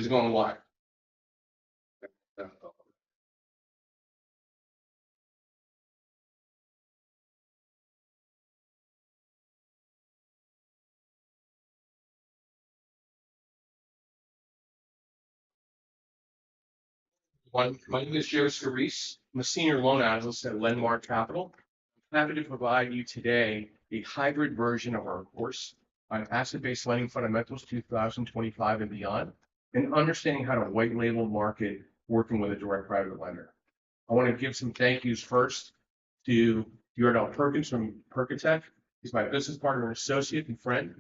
is going live. My name is Joe Scarice. I'm a senior loan analyst at Lenmark Capital. I'm happy to provide you today a hybrid version of our course on asset-based lending fundamentals 2025 and beyond, and understanding how to white label market working with a direct private lender. I want to give some thank yous first to Yordell Perkins from Perkatech. He's my business partner and associate and friend.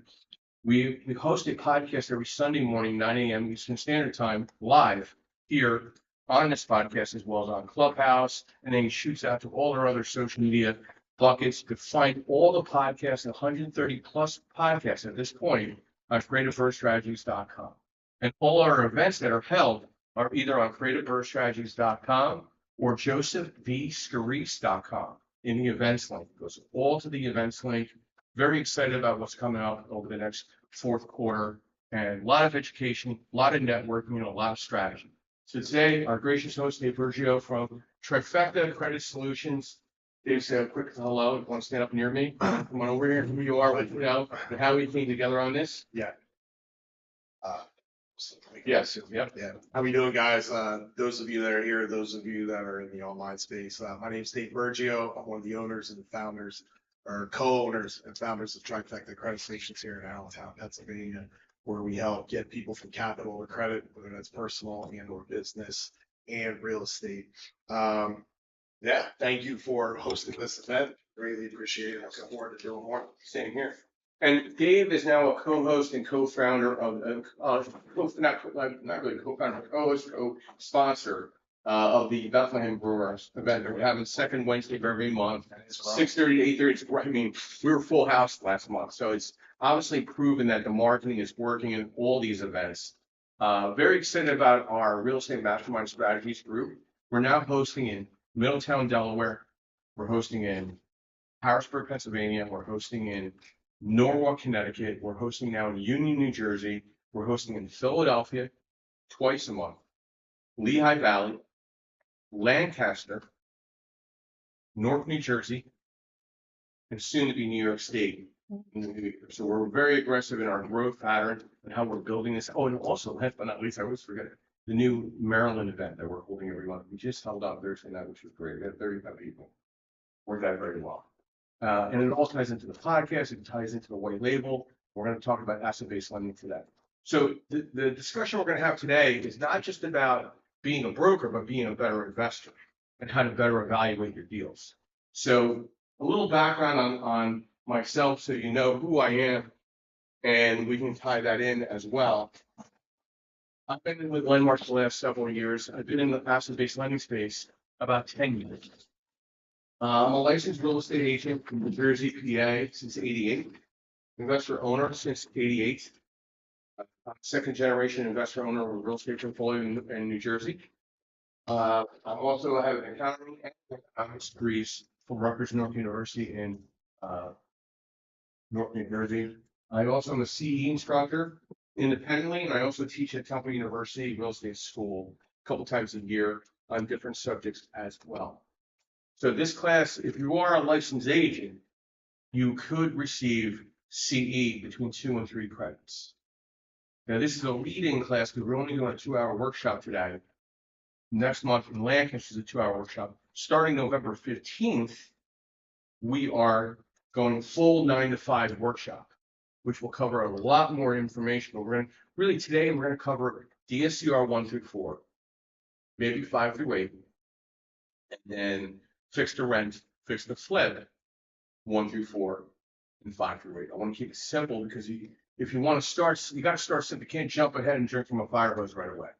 We host a podcast every Sunday morning, 9 a.m. Eastern Standard Time, live here on this podcast, as well as on Clubhouse, and then he shoots out to all our other social media buckets. You could find all the podcasts, 130 plus podcasts at this point, on creativebirdstrategies.com. And all our events that are held are either on creativebirdstrategies.com or josephvscarice.com in the events link. It goes all to the events link. Very excited about what's coming up over the next fourth quarter, and a lot of education, a lot of networking, and a lot of strategy. So today, our gracious host, Dave Bergio from Trifecta Credit Solutions. Dave, say a quick hello. Want to stand up near me? Come on over here. Who you are, what you know, and how we came together on this. Yeah. Yes. Yep. Yeah. How we doing, guys? Those of you that are here, those of you that are in the online space. My name is Dave Bergio. I'm one of the owners and the founders, or co-owners and founders of Trifecta Credit Solutions here in Allentown, Pennsylvania, where we help get people from capital to credit, whether that's personal and or business and real estate. Yeah, thank you for hosting this event. Greatly appreciate it. Looking forward to doing more. Same here. And Dave is now a co-host and co-founder of, not really co-founder, but co-host, co-sponsor of the Bethlehem Brewers event that we're having second Wednesday of every month, 6:30 to 8:30. I mean, we were full house last month, so it's obviously proven that the marketing is working in all these events. Very excited about our real estate mastermind strategies group. We're now hosting in Middletown, Delaware. We're hosting in Harrisburg, Pennsylvania. We're hosting in Norwalk, Connecticut. We're hosting now in Union, New Jersey. We're hosting in Philadelphia twice a month, Lehigh Valley, Lancaster, North New Jersey, and soon to be New York State. So we're very aggressive in our growth pattern and how we're building this. Oh, and also, last but not least, I always forget it, the new Maryland event that we're holding every month. We just held out Thursday night, which was great. We had 35 people. Worked out very well. And it all ties into the podcast. It ties into the white label. We're going to talk about asset-based lending today. So the discussion we're going to have today is not just about being a broker, but being a better investor and how to better evaluate your deals. So a little background on myself, so you know who I am, and we can tie that in as well. I've been with Lenmark for the last several years. I've been in the asset-based lending space about 10 years. I'm a licensed real estate agent from New Jersey, PA since '88. Investor owner since '88. Second generation investor owner of a real estate portfolio in New Jersey. I also have an accounting and economics degrees from Rutgers North University in North New Jersey. I also am a CE instructor independently, and I also teach at Temple University Real Estate School a couple times a year on different subjects as well. So this class, if you are a licensed agent, you could receive CE between 2 and 3 credits. Now this is a lead-in class because we're only doing a 2-hour workshop today. Next month in Lancaster is a 2-hour workshop. Starting November 15th, we are going full 9 to 5 workshop, which will cover a lot more information. But today we're going to cover DSCR 1 through 4, maybe 5 through 8, and then fix to rent, fix to flip, 1 through 4, and 5 through 8. I want to keep it simple because if you want to start, you got to start simple. You can't jump ahead and drink from a fire hose right away.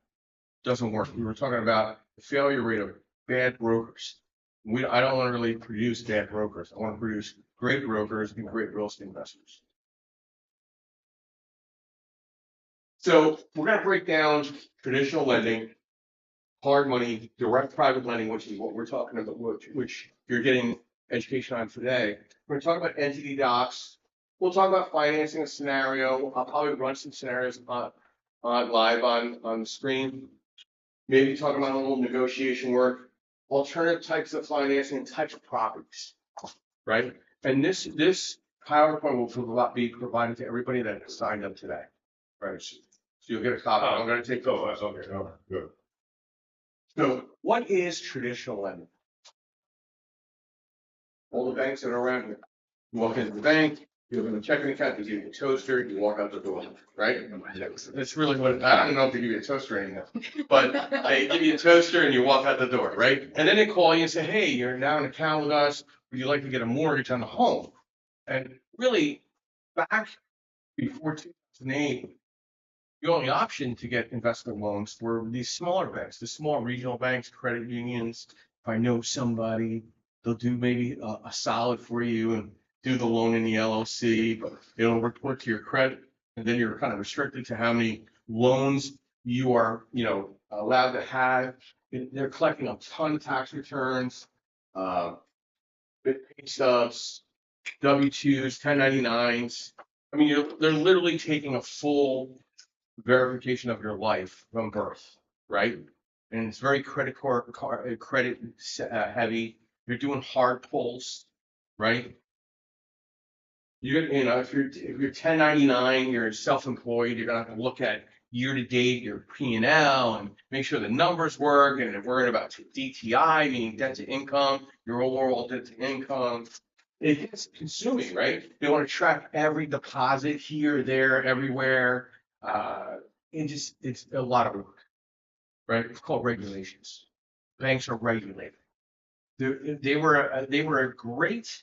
Doesn't work. We were talking about the failure rate of bad brokers. I don't want to really produce bad brokers. I want to produce great brokers and great real estate investors. So we're going to break down traditional lending, hard money, direct private lending, which is what we're talking about, which you're getting education on today. We're going to talk about entity docs. We'll talk about financing a scenario. I'll probably run some scenarios live on the screen. Maybe talk about a little negotiation work, alternative types of financing, types of properties, right? And this PowerPoint will be provided to everybody that signed up today, right? So you'll get a copy. I'm gonna take those. Okay, good. So what is traditional lending? All the banks that are around here. You walk into the bank, you open a checking account, you give you a toaster, you walk out the door, right? That's really what, I don't know if they give you a toaster anymore, but they give you a toaster and you walk out the door, right? And then they call you and say, hey, you're now an account with us, would you like to get a mortgage on the home? And really, back before 2008, the only option to get investment loans were these smaller banks, the small regional banks, credit unions. If I know somebody, they'll do maybe a solid for you and do the loan in the LLC, but it'll report to your credit. And then you're kind of restricted to how many loans you are, allowed to have. They're collecting a ton of tax returns, pay stubs, W-2s, 1099s. I mean, they're literally taking a full verification of your life from birth, right? And it's very credit heavy. You're doing hard pulls, right? If you're 1099, you're self-employed. You're gonna have to look at year to date your P&L and make sure the numbers work. And worrying about DTI, meaning debt to income, your overall debt to income. It gets consuming, right? They want to track every deposit here, there, everywhere. It's a lot of work, right? It's called regulations. Banks are regulated. They were a great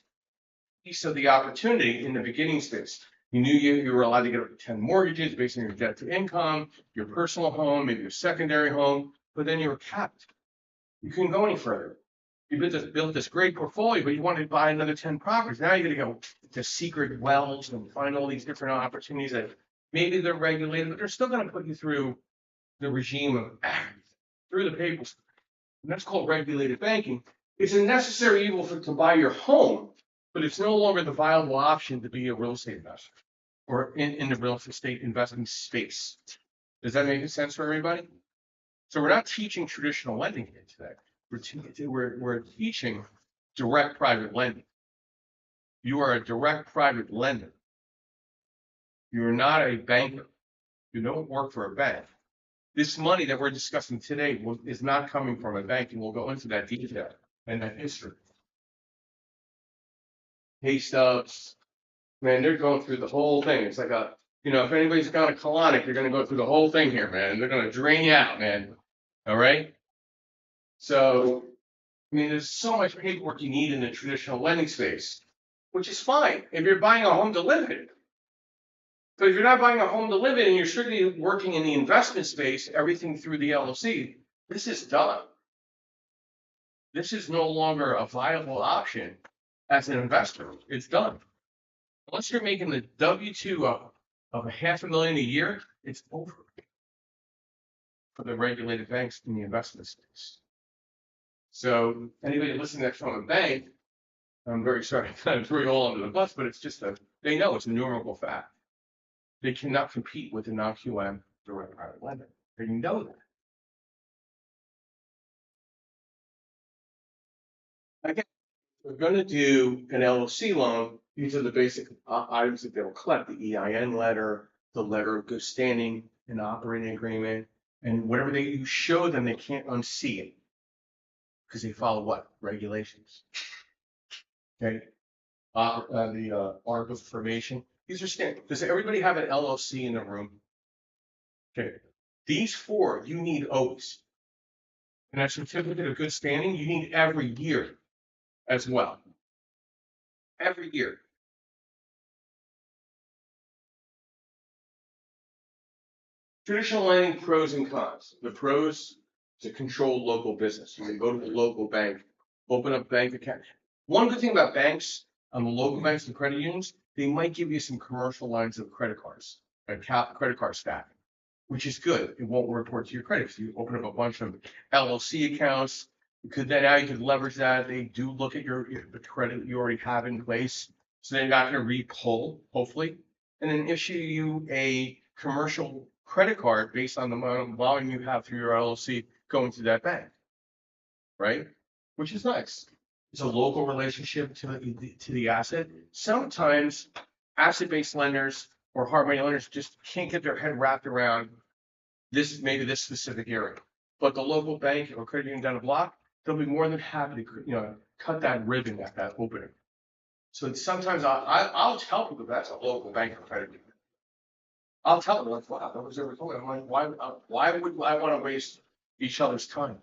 piece of the opportunity in the beginning space. You knew you were allowed to get up to 10 mortgages based on your debt to income, your personal home, maybe your secondary home, but then you were capped. You couldn't go any further. You built this great portfolio, but you wanted to buy another 10 properties. Now you're going to go to secret wells and find all these different opportunities that maybe they're regulated, but they're still going to put you through the regime of through the papers. And that's called regulated banking. It's a necessary evil to buy your home, but it's no longer the viable option to be a real estate investor or in the real estate investing space. Does that make sense for everybody? So we're not teaching traditional lending here today. We're teaching direct private lending. You are a direct private lender. You're not a banker. You don't work for a bank. This money that we're discussing today is not coming from a bank, and we'll go into that detail and that history. Pay stubs, man, they're going through the whole thing. It's like if anybody's got a colonic, they're going to go through the whole thing here, man. They're going to drain you out, man. All right. So, I mean, there's so much paperwork you need in the traditional lending space, which is fine if you're buying a home to live in. But if you're not buying a home to live in and you're strictly working in the investment space, everything through the LLC, this is done. This is no longer a viable option as an investor. It's done. Unless you're making the W-2 of $500,000 a year, it's over for the regulated banks in the investment space. So anybody listening that's from a bank, I'm very sorry to kind of throw you all under the bus, but it's just they know it's a numerical fact. They cannot compete with a non-QM direct private lender. They know that. Again, we're going to do an LLC loan. These are the basic items that they'll collect: the EIN letter, the letter of good standing, an operating agreement, and whatever you show them, they can't unsee it because they follow what? Regulations. Okay. The articles of formation. These are standard. Does everybody have an LLC in the room? Okay. These four you need always. And that certificate of good standing you need every year as well. Every year. Traditional lending pros and cons. The pros, to control local business. You can go to the local bank, open up a bank account. One good thing about banks, the local banks and credit unions, they might give you some commercial lines of credit cards, credit card stack, which is good. It won't report to your credit. So you open up a bunch of LLC accounts. Now you could leverage that. They do look at the credit you already have in place. So they're not going to re-pull, hopefully, and then issue you a commercial credit card based on the amount of volume you have through your LLC going to that bank. Right? Which is nice. It's a local relationship to the asset. Sometimes asset-based lenders or hard money lenders just can't get their head wrapped around this, maybe this specific area. But the local bank or credit union down the block, they'll be more than happy to, cut that ribbon at that opening. So sometimes I'll tell people that's a local bank or credit union. I'll tell them, like, wow, that was ever told. I'm like, why would I want to waste each other's time?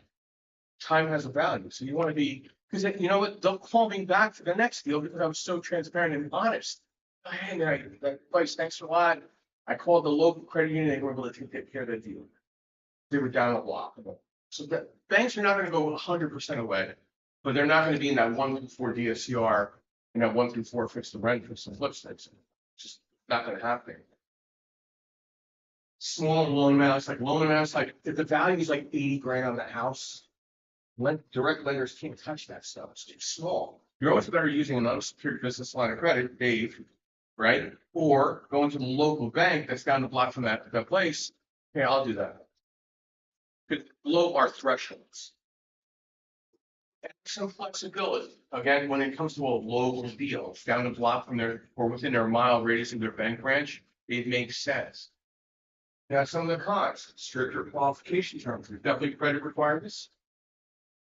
Time has a value. So you want to be, because you know what, they'll call me back for the next deal because I'm so transparent and honest. Hey, that advice, thanks a lot. I called the local credit union, they were able to take care of that deal. They were down a block. So the banks are not going to go 100% away, but they're not going to be in that 1 through 4 DSCR and that 1 through 4 fixed the rent for some flip sides. Just not going to happen. Small loan amounts, like if the value is like 80 grand on the house, direct lenders can't touch that stuff. It's too small. You're always better using an unsecured business line of credit, Dave, right? Or going to the local bank that's down the block from that place. Hey, I'll do that. Below our thresholds. And some flexibility. Again, when it comes to a local deal, down the block from their or within their mile radius of their bank branch, it makes sense. Now, some of the cons, stricter qualification terms, definitely credit requirements,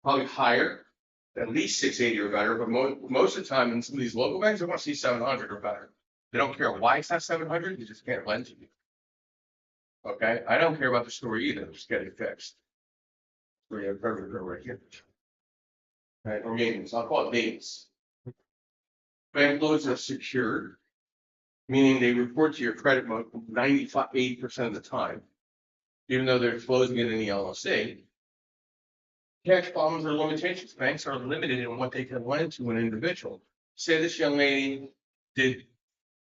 probably higher, at least 680 or better, but most of the time in some of these local banks, they want to see 700 or better. They don't care why it's not 700, you just can't lend to you. Okay, I don't care about the story either, just get it fixed. We have credit right here. Right, or maintenance, I'll call it maintenance. Bank loans are secured, meaning they report to your credit 98% of the time, even though they're closing it in the LLC. Cash problems are limitations. Banks are limited in what they can lend to an individual. Say this young lady did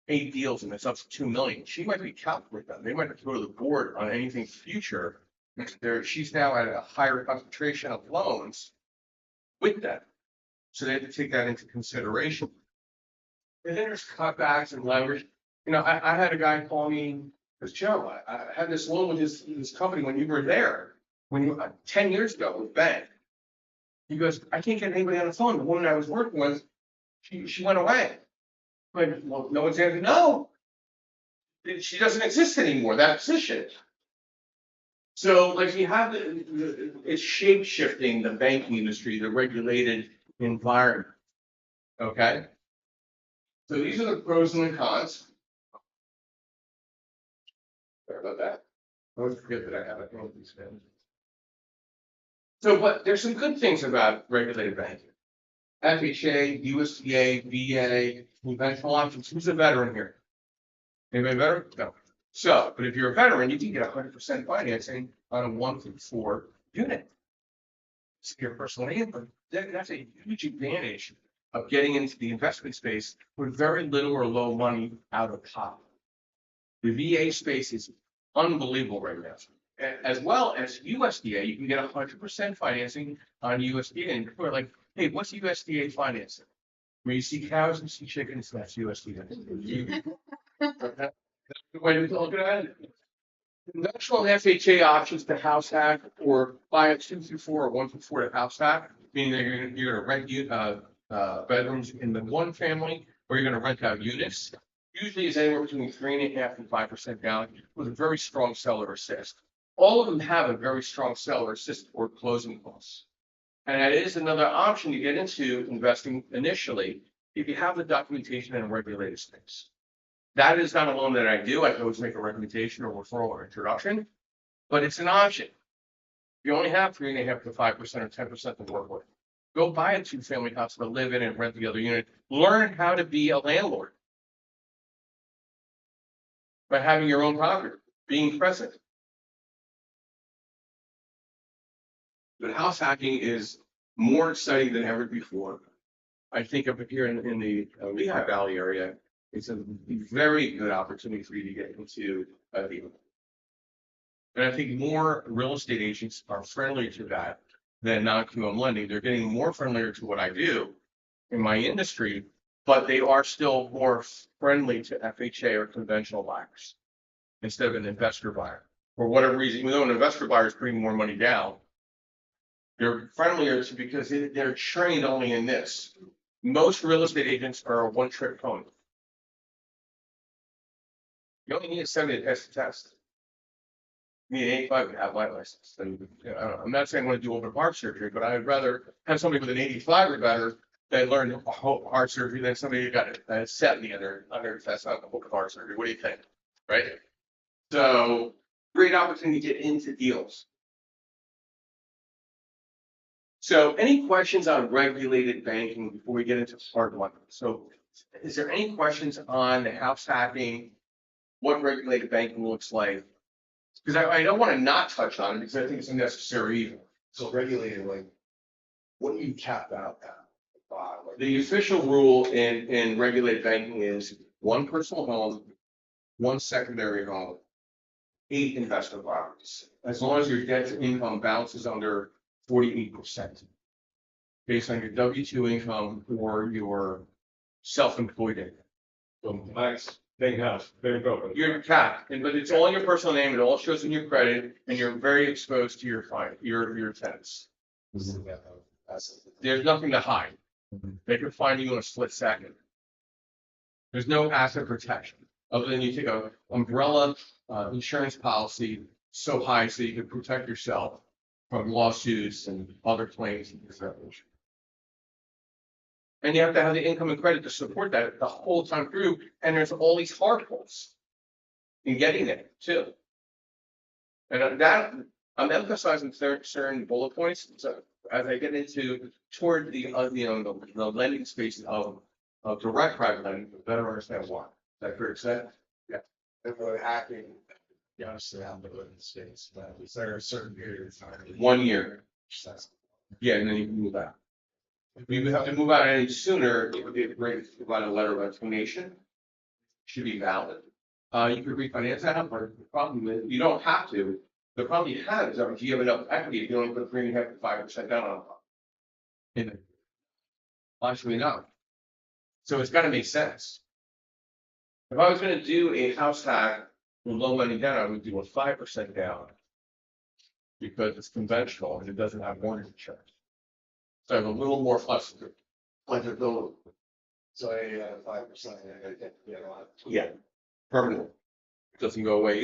8 deals and it's up to 2 million. She might be calculating them. They might have to go to the board on anything future. She's now at a higher concentration of loans with that. So they have to take that into consideration. And then there's cutbacks and leverage. I had a guy call me, because Joe, I had this loan with his company when you were there, 10 years ago with bank. He goes, I can't get anybody on the phone. The woman I was working with, she went away. But well, no one's answering. No, she doesn't exist anymore. That position. So, like, you have it's shape shifting the banking industry, the regulated environment. Okay. So these are the pros and the cons. Sorry about that. I always forget that I have it. So, but there's some good things about regulated banking. FHA, USDA, VA, conventional options. Who's a veteran here? Anybody veteran? No. So, but if you're a veteran, you can get 100% financing on a 1 through 4 unit. Secure personal income. That's a huge advantage of getting into the investment space with very little or low money out of pocket. The VA space is unbelievable right now. As well as USDA, you can get 100% financing on USDA. And people are like, hey, what's USDA financing? Where you see cows and see chickens, that's USDA. That's the way to look at it. Conventional FHA options to house hack or buy a 2 through 4 or 1 through 4 to house hack, meaning that you're going to rent bedrooms in the one family, or you're going to rent out units. Usually is anywhere between 3.5% and 5% down with a very strong seller assist. All of them have a very strong seller assist or closing costs. And that is another option to get into investing initially if you have the documentation in a regulated space. That is not a loan that I do. I can always make a recommendation or referral or introduction, but it's an option. You only have 3.5% to 5% or 10% to work with. Go buy a 2-family house to live in and rent the other unit. Learn how to be a landlord by having your own property, being present. But house hacking is more exciting than ever before. I think up here in the Lehigh Valley area, it's a very good opportunity for you to get into a deal. And I think more real estate agents are friendly to that than non-QM lending. They're getting more familiar to what I do in my industry, but they are still more friendly to FHA or conventional buyers instead of an investor buyer. for whatever reason, even though an investor buyer is putting more money down, they're friendlier because they're trained only in this. Most real estate agents are a one-trick pony. You only need a 70 to pass the test. You need an 85 to have my license. And, I'm not saying I want to do open heart surgery, but I'd rather have somebody with an 85 or better that learned heart surgery than somebody who got a 70 under test on open heart surgery. What do you think? Right? So great opportunity to get into deals. So any questions on regulated banking before we get into part one? So is there any questions on house hacking, what regulated banking looks like? Because I don't want to not touch on it because I think it's a necessary evil. So regulated, like, what do you cap out at? The official rule in regulated banking is one personal home, one secondary home, 8 investment properties. As long as your debt to income balance is under 48%. Based on your W-2 income or your self-employed income. So max big house, big broken. You're capped, but it's all in your personal name, it all shows in your credit, and you're very exposed to your tenants. There's nothing to hide. They can find you in a split second. There's no asset protection, other than you take a umbrella insurance policy so high so you can protect yourself from lawsuits and other claims and things of that nature. And you have to have the income and credit to support that the whole time through, and there's all these hard pulls in getting there too. And that I'm emphasizing certain bullet points. So as I get into toward the lending space of direct private lending, to better understand why. Is that correct? Yeah. If we're hacking, you understand the living states, but is there a certain period of time? 1 year. Yeah, and then you can move out. If you have to move out any sooner, it would be great to provide a letter of explanation. Should be valid. You could refinance that, but the problem is you don't have to. The problem you have is that if you have enough equity, if you only put 3.5 to 5% down on it. Actually, no. So it's got to make sense. If I was going to do a house hack with low money down, I would do a 5% down because it's conventional and it doesn't have mortgage insurance. So I have a little more flexibility. So a 5%, Yeah. Permanent. It doesn't go away. It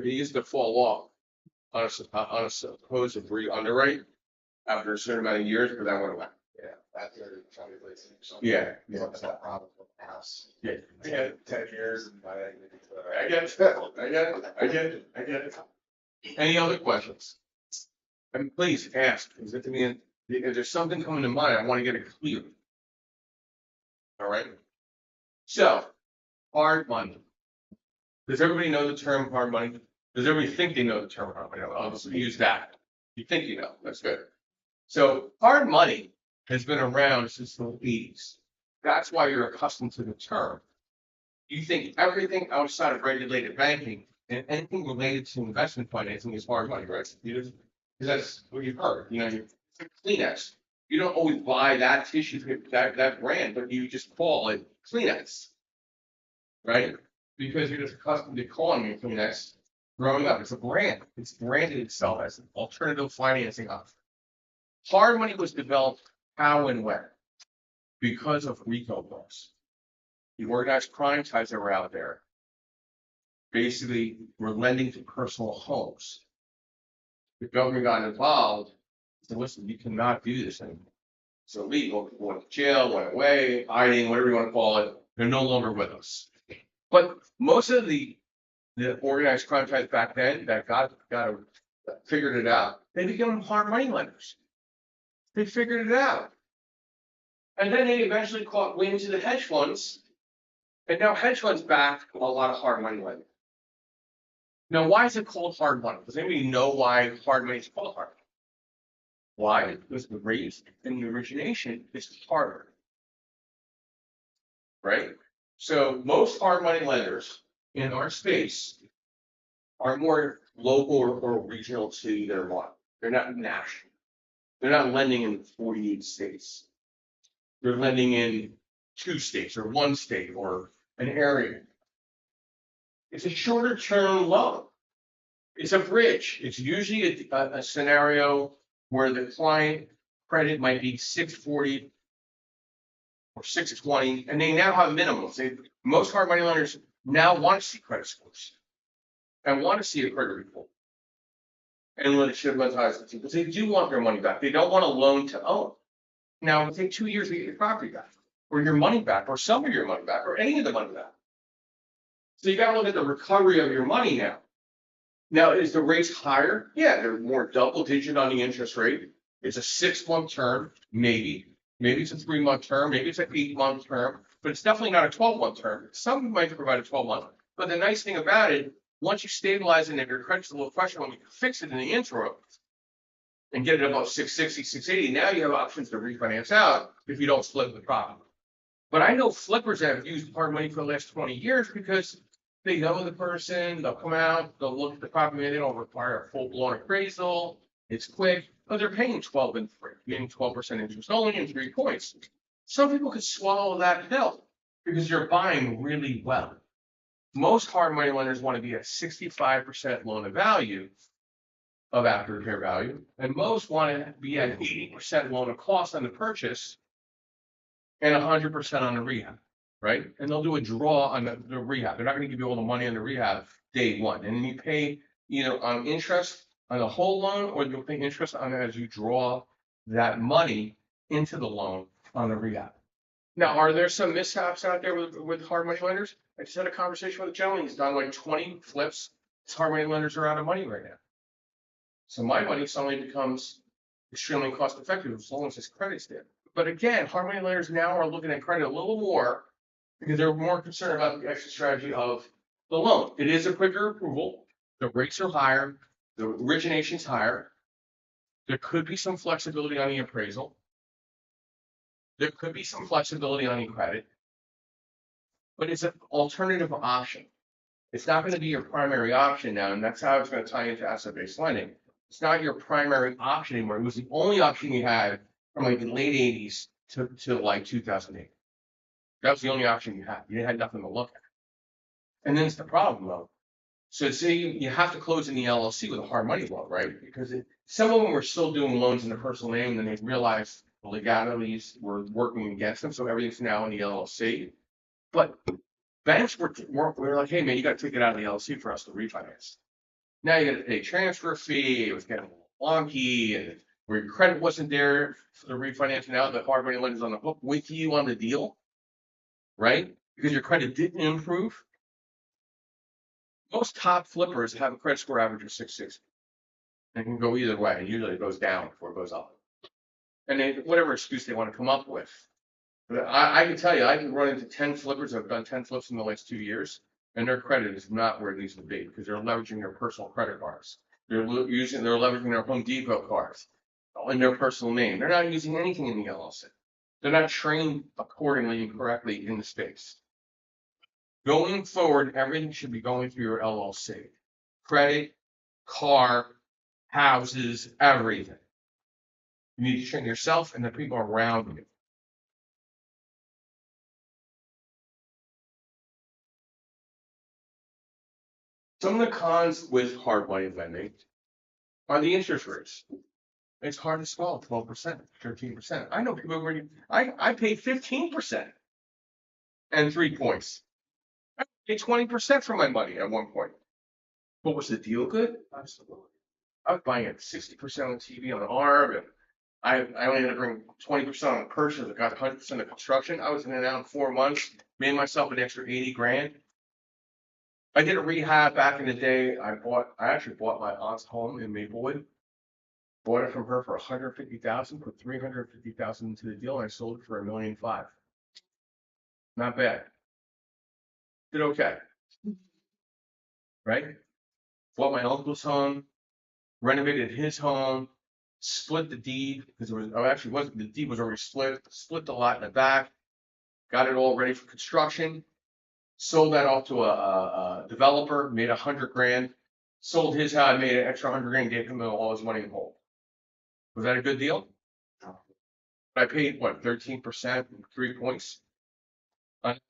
used to fall off on a supposed re-underwrite after a certain amount of years, but that went away. Yeah, after trying to replace it. Yeah. That's that problem with the house. Yeah. Yeah, 10 years and I get it. I get it. Any other questions? And please ask, because if there's something coming to mind, I want to get it clear. All right. So, hard money. Does everybody know the term hard money? Does everybody think they know the term hard money? I'll just use that. You think you know, that's good. So hard money has been around since the 80s. That's why you're accustomed to the term. You think everything outside of regulated banking and anything related to investment financing is hard money, right? Because that's what you've heard. You Kleenex. You don't always buy that tissue, that brand, but you just call it Kleenex, right? Because you're just accustomed to calling it Kleenex growing up. It's a brand. It's branded itself as an alternative financing option. Hard money was developed how and when? Because of RICO laws. The organized crime types that were out there basically were lending to personal homes. The government got involved. So listen, you cannot do this anymore. It's illegal. People went to jail, went away, hiding, whatever you want to call it. They're no longer with us. But most of the organized crime types back then that figured it out, they became hard money lenders. They figured it out. And then they eventually caught wind to the hedge funds. And now hedge funds back a lot of hard money lending. Now, why is it called hard money? Does anybody know why hard money is called hard money? Why? Because the rate and the origination is harder. Right? So most hard money lenders in our space are more local or regional to their market. They're not national. They're not lending in 48 states. They're lending in 2 states or 1 state or an area. It's a shorter term loan. It's a bridge. It's usually a scenario where the client credit might be 640 or 620, and they now have minimums. Most hard money lenders now want to see credit scores and want to see a credit report. And when it should monetize the because they do want their money back. They don't want a loan to own. Now, it'll take 2 years to get your property back, or your money back, or some of your money back, or any of the money back. So you gotta look at the recovery of your money now. Now, is the rates higher? Yeah, they're more double digit on the interest rate. It's a 6-month term, maybe. Maybe it's a 3-month term, maybe it's an 8-month term, but it's definitely not a 12-month term. Some might provide a 12-month. But the nice thing about it, once you stabilize it and your credit's a little questionable, you can fix it in the interim and get it above 660, 680. Now you have options to refinance out if you don't flip the property. But I know flippers that have used hard money for the last 20 years because they know the person, they'll come out, they'll look at the property, they don't require a full-blown appraisal, it's quick, but they're paying 12 and 3, meaning 12% interest only and 3 points. Some people could swallow that pill because you're buying really well. Most hard money lenders want to be at 65% loan to value of after repair value, and most want to be at 80% loan to cost on the purchase and 100% on the rehab, right? And they'll do a draw on the rehab. They're not going to give you all the money on the rehab day one, and then you pay either on interest on the whole loan, or you'll pay interest on it as you draw that money into the loan on the rehab. Now, are there some mishaps out there with hard money lenders? I just had a conversation with a gentleman. He's done like 20 flips. His hard money lenders are out of money right now. So my money suddenly becomes extremely cost effective as long as his credit's there. But again, hard money lenders now are looking at credit a little more because they're more concerned about the exit strategy of the loan. It is a quicker approval. The rates are higher. The origination's higher. There could be some flexibility on the appraisal. There could be some flexibility on the credit, but it's an alternative option. It's not going to be your primary option now, and that's how it's going to tie into asset-based lending. It's not your primary option anymore. It was the only option you had from like the late 80s to like 2008. That was the only option you had. You had nothing to look at. And then it's the problem though. So say you have to close in the LLC with a hard money loan, right? Because some of them were still doing loans in their personal name, and then they realized the legalities were working against them, so everything's now in the LLC. But banks were like, hey man, you got to take it out of the LLC for us to refinance. Now you got to pay a transfer fee. It was getting a little wonky, and where your credit wasn't there for the refinance. Now the hard money lender's on the hook with you on the deal, right? Because your credit didn't improve. Most top flippers have a credit score average of 660. It can go either way. Usually it goes down before it goes up. And then whatever excuse they want to come up with. But I can tell you, I can run into 10 flippers. I've done 10 flips in the last 2 years, and their credit is not where it needs to be because they're leveraging their personal credit cards. They're leveraging their Home Depot cards in their personal name. They're not using anything in the LLC. They're not trained accordingly and correctly in the space. Going forward, everything should be going through your LLC. Credit, car, houses, everything. You need to train yourself and the people around you. Some of the cons with hard money lending are the interest rates. It's hard to swallow 12%, 13%. I know people where I paid 15% and 3 points. I paid 20% for my money at one point. But was the deal good? Absolutely. I was buying at 60% on TV on ARB, and I only had to bring 20% on the purchase. I got 100% of construction. I was in and out in 4 months, made myself an extra 80 grand. I did a rehab back in the day. I actually bought my aunt's home in Maplewood. Bought it from her for 150,000, put 350,000 into the deal, and I sold it for $1.5 million. Not bad. Did okay. Right? Bought my uncle's home, renovated his home, split the deed because the deed was already split the lot in the back, got it all ready for construction, sold that off to a developer, made 100 grand, sold his house, made an extra 100 grand, gave him all his money in whole. Was that a good deal? I paid what, 13%, 3 points? Did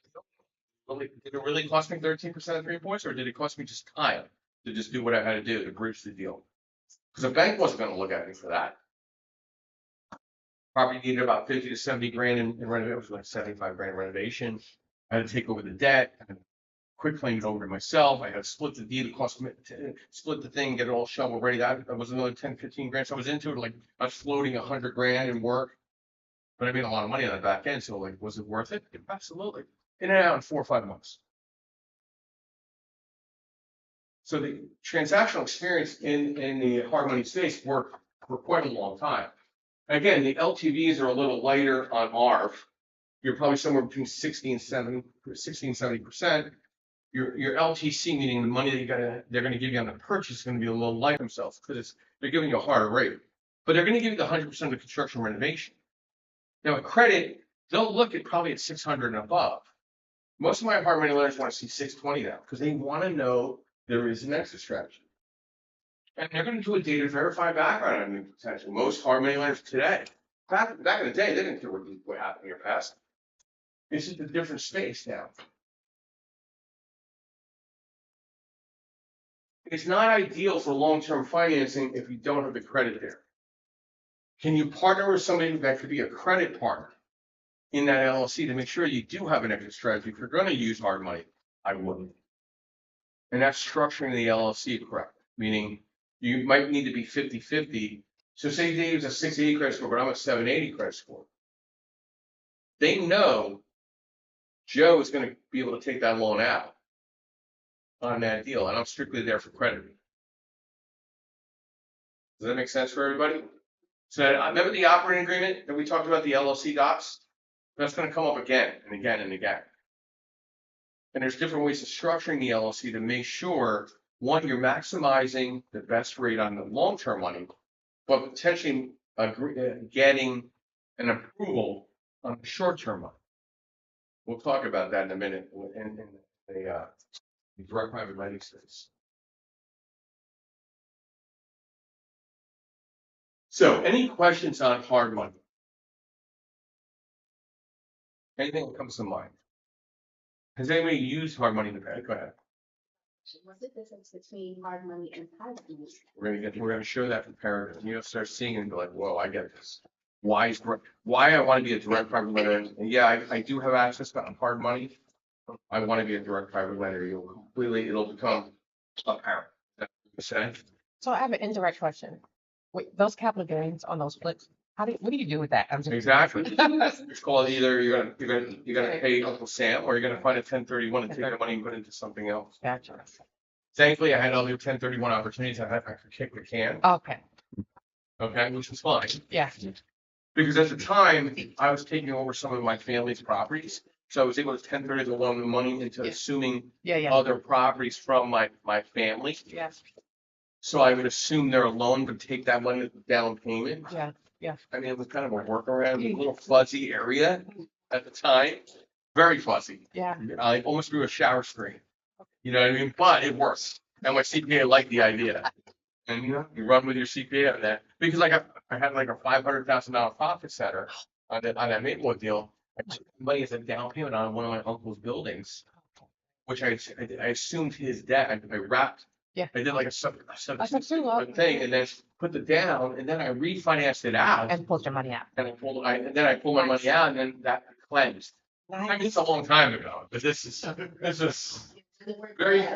it really cost me 13% 3 points, or did it cost me just time? to just do what I had to do to bridge the deal. Because the bank wasn't gonna look at me for that. Property needed about 50 to 70 grand in renovation, it was like 75 grand renovation. I had to take over the debt, I had to quit claim it over to myself, I had to split the deed, it cost me, split the thing, get it all shovel ready, that was another 10, 15 grand, so I was into it, like, I was floating 100 grand in work. But I made a lot of money on the back end, so like, was it worth it? Absolutely. In and out in 4 or 5 months. So the transactional experience in the hard money space worked for quite a long time. Again, the LTVs are a little lighter on ARV. You're probably somewhere between 60 and 70%. Your LTC, meaning the money that they're gonna give you on the purchase is gonna be a little light themselves because they're giving you a harder rate. But they're gonna give you the 100% of the construction renovation. Now, at credit, they'll look at probably at 600 and above. Most of my hard money lenders want to see 620 now because they want to know there is an exit strategy. And they're going to do a data verified background on you potentially. Most hard money lenders today, back in the day, they didn't care what happened in your past. It's just a different space now. It's not ideal for long-term financing if you don't have the credit there. Can you partner with somebody that could be a credit partner in that LLC to make sure you do have an exit strategy? If you're going to use hard money, I wouldn't. And that's structuring the LLC correct, meaning you might need to be 50-50. So say Dave's a 680 credit score, but I'm a 780 credit score. They know Joe is going to be able to take that loan out on that deal, and I'm strictly there for credit. Does that make sense for everybody? So remember the operating agreement that we talked about, the LLC docs? That's going to come up again and again and again. And there's different ways of structuring the LLC to make sure, one, you're maximizing the best rate on the long-term money, but potentially getting an approval on the short-term money. We'll talk about that in a minute in the direct private lending space. So, any questions on hard money? Anything that comes to mind? Has anybody used hard money in the past? Go ahead. What's the difference between hard money and private money? We're gonna show that for parents, and you'll start seeing it and be like, whoa, I get this. Why I want to be a direct private lender? And yeah, I do have access to hard money. I want to be a direct private lender. It'll become apparent. Say. So I have an indirect question. Wait, those capital gains on those flips, what do you do with that? I'm just. Exactly. It's called either you're gonna pay Uncle Sam or you're gonna find a 1031 and take the money and put it into something else. Gotcha. Thankfully, I had other 1031 opportunities. I could kick the can. Okay, Okay, which was fine. yeah, Because at the time, I was taking over some of my family's properties. So I was able to 1030 the loan the money into Yeah. assuming yeah, other properties from my family. yeah, So I would assume their loan would take that money as a down payment. yeah. I mean, it was kind of a workaround, a little fuzzy area at the time, very fuzzy. Yeah, I almost threw a shower screen. You know what I mean? But it works. And my CPA liked the idea. And you run with your CPA on that. Because I had like a $500,000 profit center on that Maplewood deal. I took money as a down payment on one of my uncle's buildings, which I assumed his debt. I wrapped. Yeah. I did like a a thing and then put the down and then I refinanced it out. and pulled your money out. And I pulled my money out and then that cleansed. I mean, it's a long time ago, but this is very,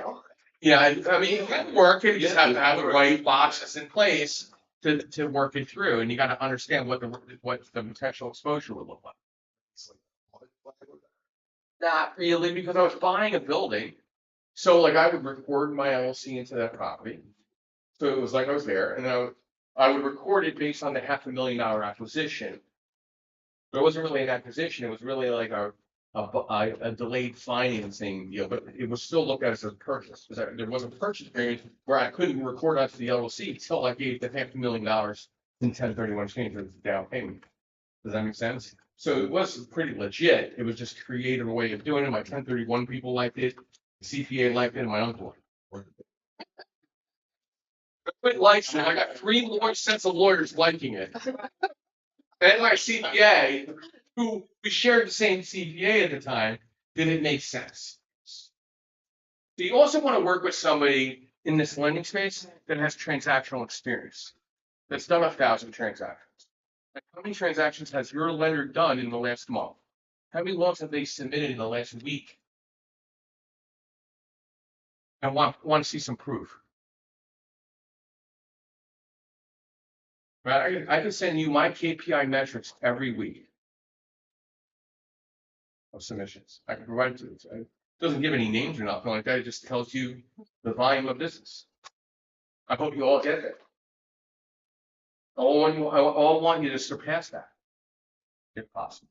yeah, I mean, it can work. You just have to have the right boxes in place to work it through. And you got to understand what the potential exposure would look like. Not really, because I was buying a building. So like I would record my LLC into that property. So it was like I was there and I would record it based on the $500,000 acquisition. But it wasn't really an acquisition. It was really like a delayed financing deal, but it was still looked at as a purchase. Because there was a purchase period where I couldn't record onto the LLC until I gave the $500,000 in 1031 exchange as a down payment. Does that make sense? So it was pretty legit. It was just a creative way of doing it. My 1031 people liked it. CPA liked it, and my uncle liked it. Everybody likes it. I got 3 sets of lawyers liking it. And my CPA, who we shared the same CPA at the time, did it make sense? So you also want to work with somebody in this lending space that has transactional experience. That's done 1,000 transactions. Like, how many transactions has your lender done in the last month? How many loans have they submitted in the last week? I want to see some proof. Right? I can send you my KPI metrics every week of submissions. I can provide it to you. It doesn't give any names or nothing like that. It just tells you the volume of business. I hope you all get it. I all want you to surpass that, if possible.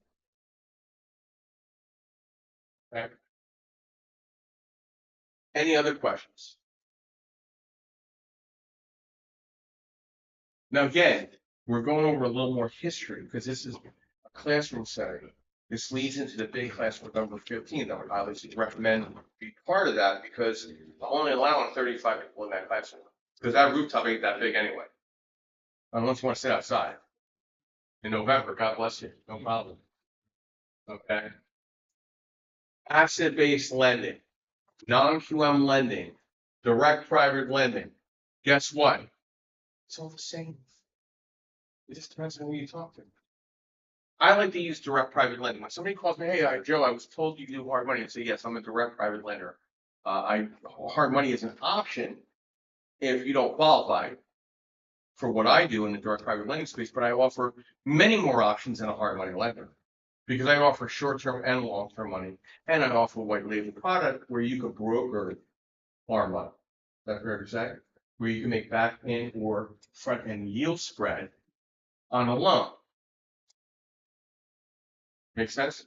Okay. Any other questions? Now, again, we're going over a little more history because this is a classroom setting. This leads into the big class with number 15. I would obviously recommend be part of that because I'm only allowing 35 people in that classroom because that rooftop ain't that big anyway. Unless you want to sit outside in November, God bless you, no problem. Okay. Asset-based lending, non-QM lending, direct private lending. Guess what? It's all the same. It just depends on who you talk to. I like to use direct private lending. When somebody calls me, hey, Joe, I was told you do hard money. I say, yes, I'm a direct private lender. Hard money is an option if you don't qualify for what I do in the direct private lending space, but I offer many more options than a hard money lender because I offer short-term and long-term money, and I offer a white label product where you can broker hard money. That's fair to say, where you can make back end or front end yield spread on a loan. Make sense?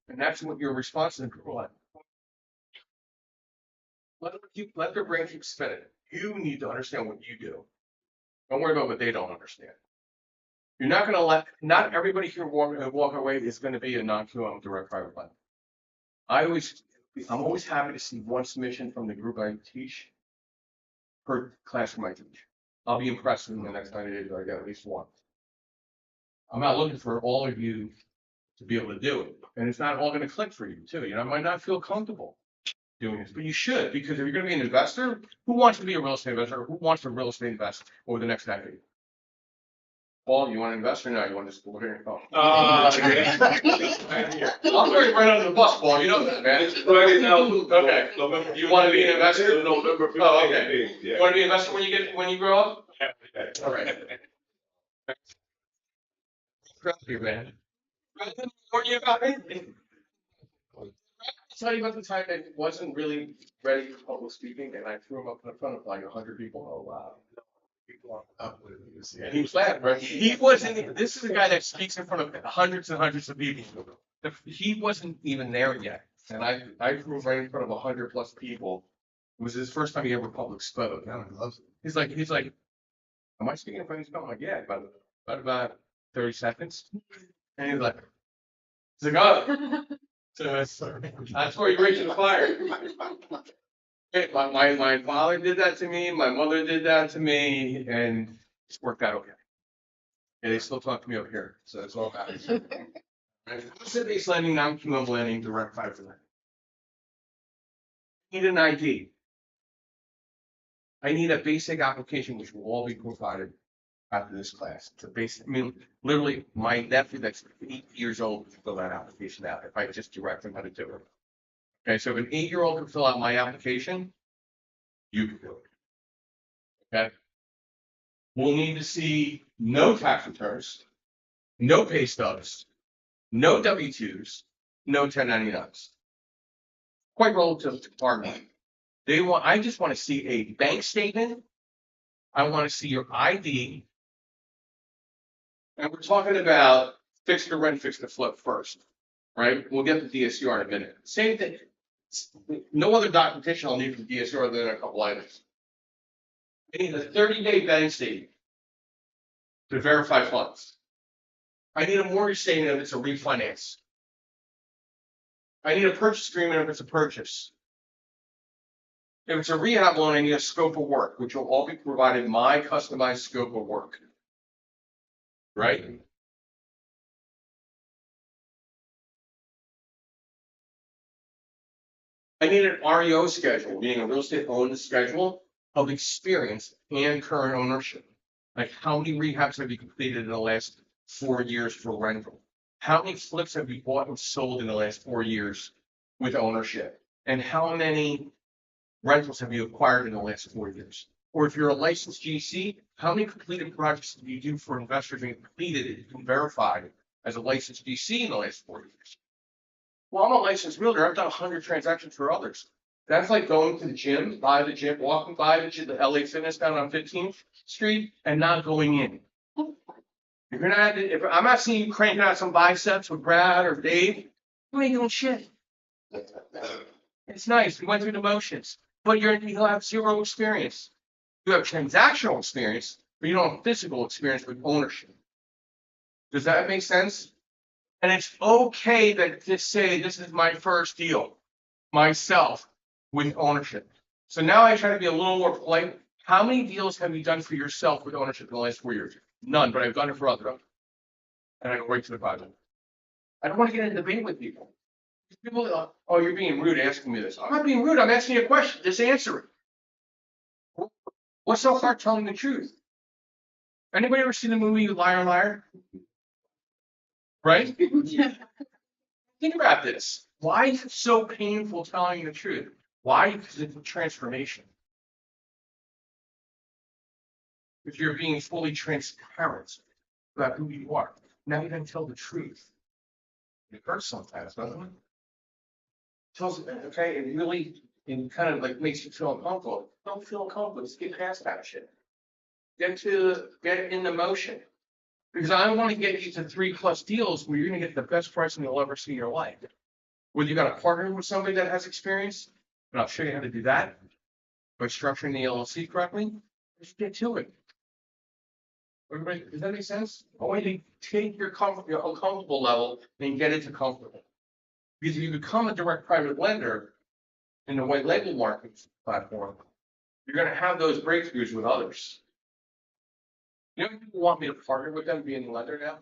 And that's what your response is like. Let their brain keep spinning. You need to understand what you do. Don't worry about what they don't understand. You're not going to not everybody here walk away is going to be a non-QM direct private lender. I'm always happy to see one submission from the group I teach per classroom I teach. I'll be impressed in the next 90 days if I get at least one. I'm not looking for all of you to be able to do it. And it's not all going to click for you too. You know, I might not feel comfortable doing this, but you should, because if you're going to be an investor, who wants to be a real estate investor? Or who wants to real estate invest over the next decade? Paul, you want to invest or no? You want to just look at your phone? Yeah. I'll throw you right under the bus, Paul. You know that, man. Right now, Okay. November. You want to be an investor? November 15th. Oh, okay. Yeah. You want to be an investor when you grow up? All right. Proud of you, man. Warn you about it. I'll tell you about the time that wasn't really ready for public speaking, and I threw him up in front of like 100 people. Oh wow. And he was laughing, right? He wasn't. This is a guy that speaks in front of hundreds and hundreds of people. He wasn't even there yet, and I threw him right in front of 100+ people. It was his first time he ever public spoke. He's like, am I speaking in front of these people? I'm like, yeah, about 30 seconds. And he's like, oh. So that's where you reach the fire. My father did that to me. My mother did that to me, and it's worked out okay. And they still talk to me up here, so it's all bad. Asset-based lending, non-QM lending, direct private lending. I need an ID. I need a basic application, which will all be provided after this class. It's a basic. I mean, literally, my nephew that's 8 years old can fill that application out if I just direct him how to do it. Okay, so if an 8-year-old can fill out my application, you can do it. Okay. We'll need to see no tax returns, no pay stubs, no W-2s, no 1099s. Quite relative to farming. I just want to see a bank statement. I want to see your ID. And we're talking about fixed to rent, fixed to flip first, right? We'll get the DSCR in a minute. Same thing. No other documentation I'll need from DSCR other than a couple items. I need a 30-day bank statement to verify funds. I need a mortgage statement if it's a refinance. I need a purchase agreement if it's a purchase. If it's a rehab loan, I need a scope of work, which will all be provided my customized scope of work. Right? I need an REO schedule, meaning a real estate owned schedule, of experience and current ownership. Like how many rehabs have you completed in the last 4 years for rental? How many flips have you bought and sold in the last 4 years with ownership? And how many rentals have you acquired in the last 4 years? Or if you're a licensed GC, how many completed projects do you do for investors and completed it and verified as a licensed GC in the last 4 years? Well, I'm a licensed realtor. I've done 100 transactions for others. That's like going to the gym, walking by the gym, the LA Fitness down on 15th Street and not going in. If you're not, if I'm not seeing you cranking out some biceps with Brad or Dave, you ain't doing shit. It's nice. We went through the motions, but you'll have zero experience. You have transactional experience, but you don't have physical experience with ownership. Does that make sense? And it's okay to say this is my first deal, myself, with ownership. So now I try to be a little more polite. How many deals have you done for yourself with ownership in the last 4 years? None, but I've done it for others. And I go right to the project. I don't want to get in a debate with people. People are, oh, you're being rude asking me this. I'm not being rude. I'm asking you a question. Just answer it. What's so hard telling the truth? Anybody ever seen the movie Liar Liar? Right? Think about this. Why is it so painful telling you the truth? Why? Because it's a transformation. If you're being fully transparent about who you are, now you can tell the truth. It hurts sometimes, doesn't it? Tells it, okay, it really, it kind of like makes you feel uncomfortable. Don't feel uncomfortable. Just get past that shit. Get in the motion. Because I want to get you to 3+ deals where you're going to get the best pricing you'll ever see in your life. Whether you got to partner with somebody that has experience, and I'll show you how to do that by structuring the LLC correctly. Just get to it. Everybody, does that make sense? I want you to take your uncomfortable level and get it to comfortable. Because if you become a direct private lender in the white label market platform, you're going to have those breakthroughs with others. You know, people want me to partner with them being a lender now.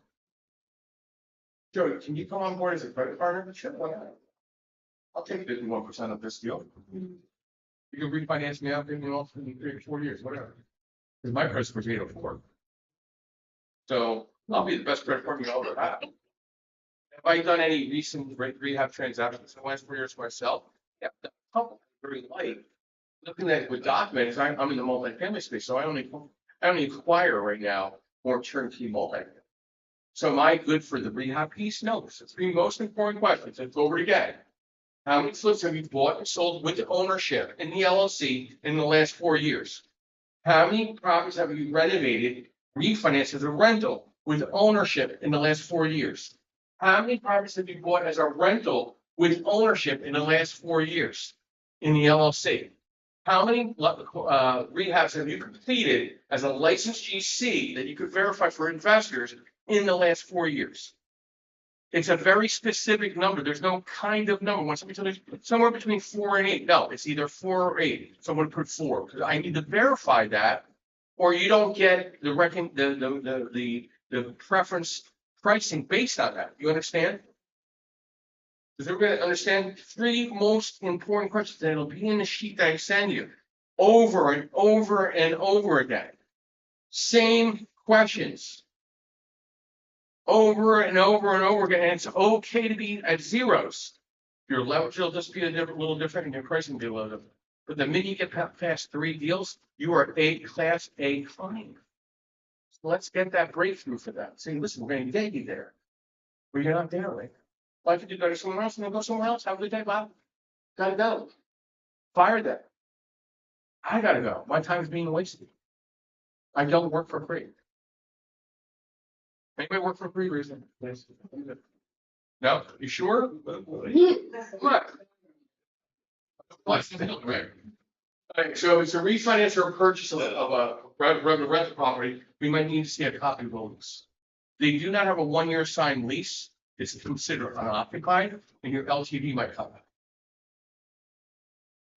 Joey, can you come on board as a credit partner? Sure, why not? I'll take 51% of this deal. You can refinance me out, give me off in 3 or 4 years, whatever. Because my credit score is 804. So I'll be the best credit partner you'll ever have. Have I done any recent rehab transactions in the last 4 years myself? Yeah, a couple, very light. Looking at with documents, I'm in the multifamily space, so I only acquire right now more turnkey multifamily. So am I good for the rehab piece? No, it's the 3 most important questions. Let's go over it again. How many flips have you bought and sold with ownership in the LLC in the last 4 years? How many properties have you renovated, refinanced as a rental with ownership in the last 4 years? How many properties have you bought as a rental with ownership in the last 4 years in the LLC? How many rehabs have you completed as a licensed GC that you could verify for investors in the last 4 years? It's a very specific number. There's no kind of number. When somebody tells me somewhere between 4 and 8, no, it's either 4 or 8. Someone put 4 because I need to verify that, or you don't get the preference pricing based on that. You understand? Does everybody understand? 3 most important questions that will be in the sheet that I send you over and over and over again. Same questions. Over and over and over again. And it's okay to be at zeros. Your leverage will just be a little different and your pricing will be a little different. But the minute you get past 3 deals, you are a class A client. So let's get that breakthrough for that. Say, listen, we're going to get you there. But you're not there, right? Well, I could do better somewhere else and then go somewhere else. Have a good day, Bob. Gotta go. Fire that. I gotta go. My time is being wasted. I don't work for free. Anybody work for free reason? No? You sure? What? What's the deal, right? Alright, so if it's a refinance or a purchase of a rental property, we might need to see a copy of those. They do not have a 1-year signed lease. It's considered unoccupied, and your LTV might come out.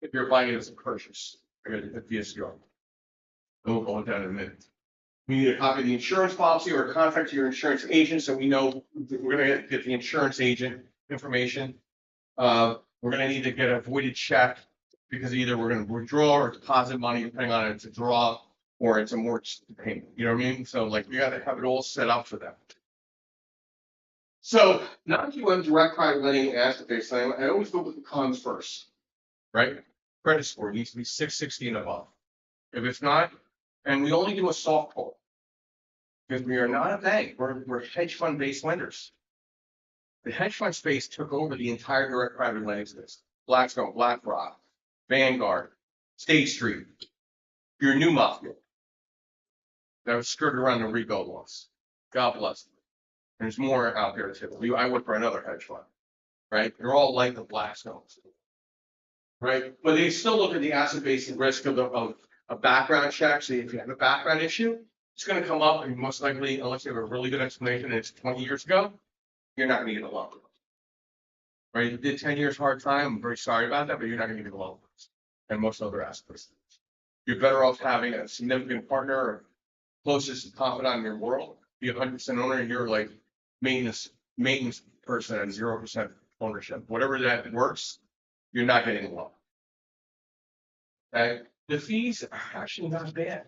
If you're buying it as a purchase, at DSCR. We'll go into that in a minute. We need a copy of the insurance policy or a contract to your insurance agent, so we know we're gonna get the insurance agent information. We're gonna need to get a voided check because either we're gonna withdraw or deposit money, depending on if it's a draw or it's a mortgage payment, you know what I mean? So like, we gotta have it all set up for that. So, non-QM direct private lending and asset-based lending, I always go with the cons first, right? Credit score needs to be 660 and above. If it's not, and we only do a soft pull. Because we are not a bank, we're hedge fund based lenders. The hedge fund space took over the entire direct private lending space. Blackstone, BlackRock, Vanguard, State Street, your new mafia. That was skirted around the rebuild laws. God bless them. There's more out there too. I work for another hedge fund, right? They're all like the Blackstones. Right? But they still look at the asset base and risk of a background check. So if you have a background issue, it's going to come up, and most likely, unless you have a really good explanation and it's 20 years ago, you're not going to get a loan. Right? You did 10 years hard time. I'm very sorry about that, but you're not going to get a loan. And most other aspects. You're better off having a significant partner or closest confidant in your world, be 100% owner, and you're like maintenance person at 0% ownership. Whatever that works, you're not getting a loan. Okay? The fees are actually not bad.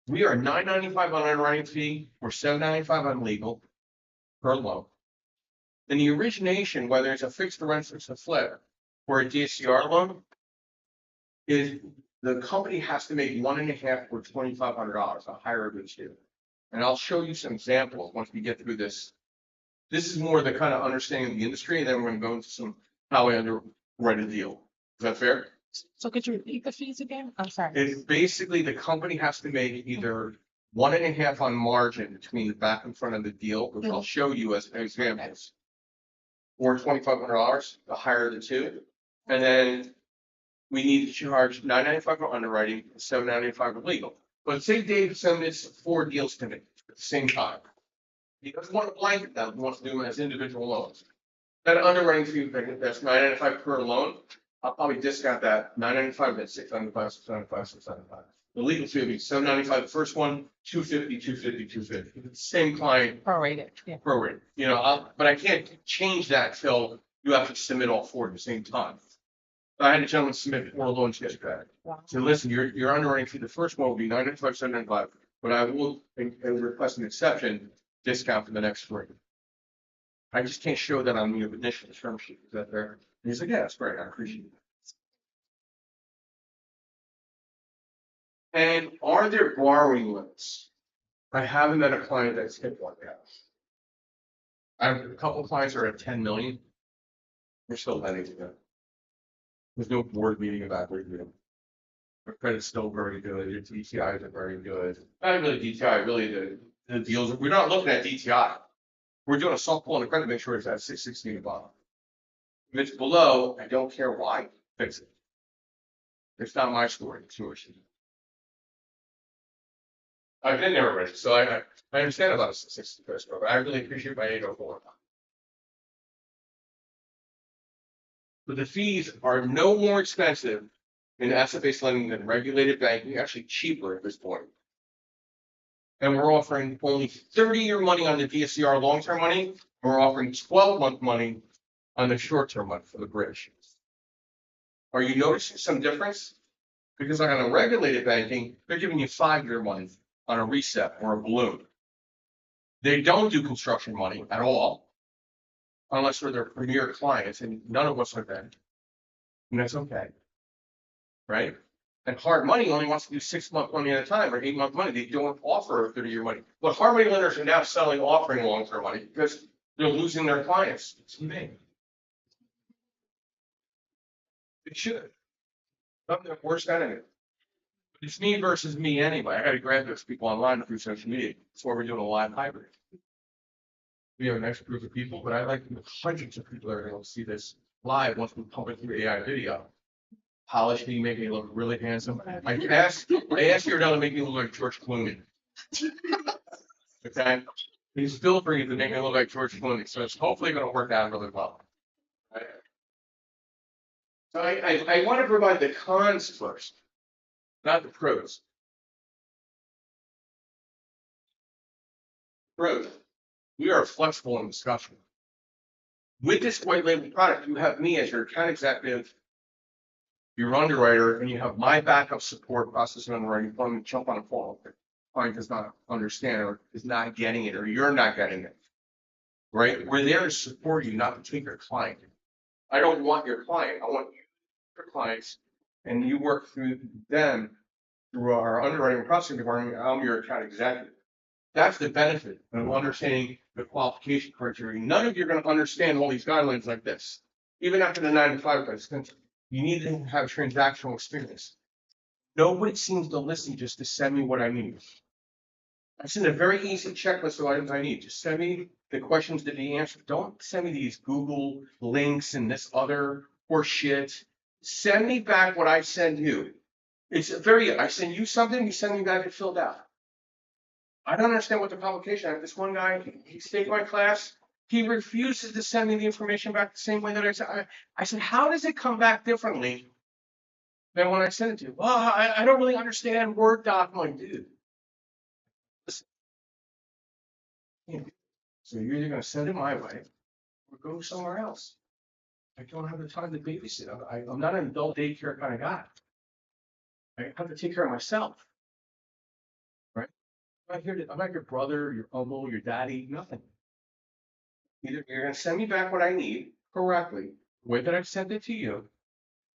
We are $9.95 on underwriting fee, or $7.95 on legal per loan. And the origination, whether it's a fixed or rent, it's a flip, or a DSCR loan, is the company has to make 1.5 or $2,500, a higher of each year. And I'll show you some examples once we get through this. This is more the kind of understanding of the industry, and then we're going to go into some how I underwrite a deal. Is that fair? So could you repeat the fees again? I'm sorry. It's basically the company has to make either 1.5 on margin between the back and front of the deal, which I'll show you as examples, or $2,500, the higher of the two. And then we need to charge $9.95 for underwriting, $7.95 for legal. But say Dave submits 4 deals to me at the same time. He doesn't want to blanket them, he wants to do them as individual loans. That underwriting fee, that's $9.95 per loan. I'll probably discount that $9.95 at $6.95, $6.95, $6.95. The legal fee will be $7.95 the first one, $250, $250, $250. Same client, Prorated, yeah. prorated. You know, but I can't change that till you have to submit all 4 at the same time. I had a gentleman submit 4 loans yesterday. Wow. So listen, your underwriting fee, the first one will be $9.95, $7.95, but I will request an exception discount for the next 3. I just can't show that on the initial term sheet. Is that fair? And he's like, yeah, that's great. I appreciate it. And are there borrowing limits? I haven't met a client that's hit one yet. I have a couple of clients are at 10 million. We're still lending to them. There's no board meeting about review. Our credit's still very good. Your DTIs are very good. Not really DTI, really the deals. We're not looking at DTI. We're doing a soft pull on the credit to make sure it's at 660 above. If it's below, I don't care why, fix it. It's not my story, it's yours. I've been there already, so I understand about a 660 credit score, but I really appreciate my 804. But the fees are no more expensive in asset-based lending than regulated banking, actually cheaper at this point. And we're offering only 30-year money on the DSCR long-term money. We're offering 12-month money on the short-term money for the bridge. Are you noticing some difference? Because on a regulated banking, they're giving you 5-year money on a reset or a balloon. They don't do construction money at all, unless they're their premier clients, and none of us are that. And that's okay. Right? And hard money only wants to do 6-month money at a time or 8-month money. They don't offer 30-year money. But hard money lenders are now offering long-term money because they're losing their clients. It's me. It should. I'm their worst enemy. It's me versus me anyway. I got to grab those people online through social media. That's why we're doing a live hybrid. We have an extra group of people, but I like hundreds of people that are going to see this live once we pump it through AI video. Polish me, make me look really handsome. I asked Iredell to make me look like George Clooney. Okay? He's still free to make me look like George Clooney, so it's hopefully going to work out really well. Right? So I want to provide the cons first, not the pros. Pros. We are flexible in discussion. With this white label product, you have me as your account executive your underwriter and you have my backup support process and underwriting, you want to jump on a call. The client does not understand or is not getting it, or you're not getting it. Right? We're there to support you, not to take your client. I don't want your client. I want you, your clients, and you work through them through our underwriting and processing department. I'm your account executive. That's the benefit of understanding the qualification criteria. None of you are going to understand all these guidelines like this, even after the 9 to 5 guys. You need to have transactional experience. Nobody seems to listen just to send me what I need. I send a very easy checklist of items I need. Just send me the questions to be answered. Don't send me these Google links and this other horse shit. Send me back what I send you. I send you something, you send me back it filled out. I don't understand what the complication. I have this one guy, he stayed my class. He refuses to send me the information back the same way that I said. I said, how does it come back differently than when I sent it to you? Well, I don't really understand Word doc. I'm like, dude. Listen. So you're either going to send it my way or go somewhere else. I don't have the time to babysit. I'm not an adult daycare kind of guy. I have to take care of myself. Right? I'm not your brother, your uncle, your daddy, nothing. Either you're going to send me back what I need correctly, the way that I've sent it to you,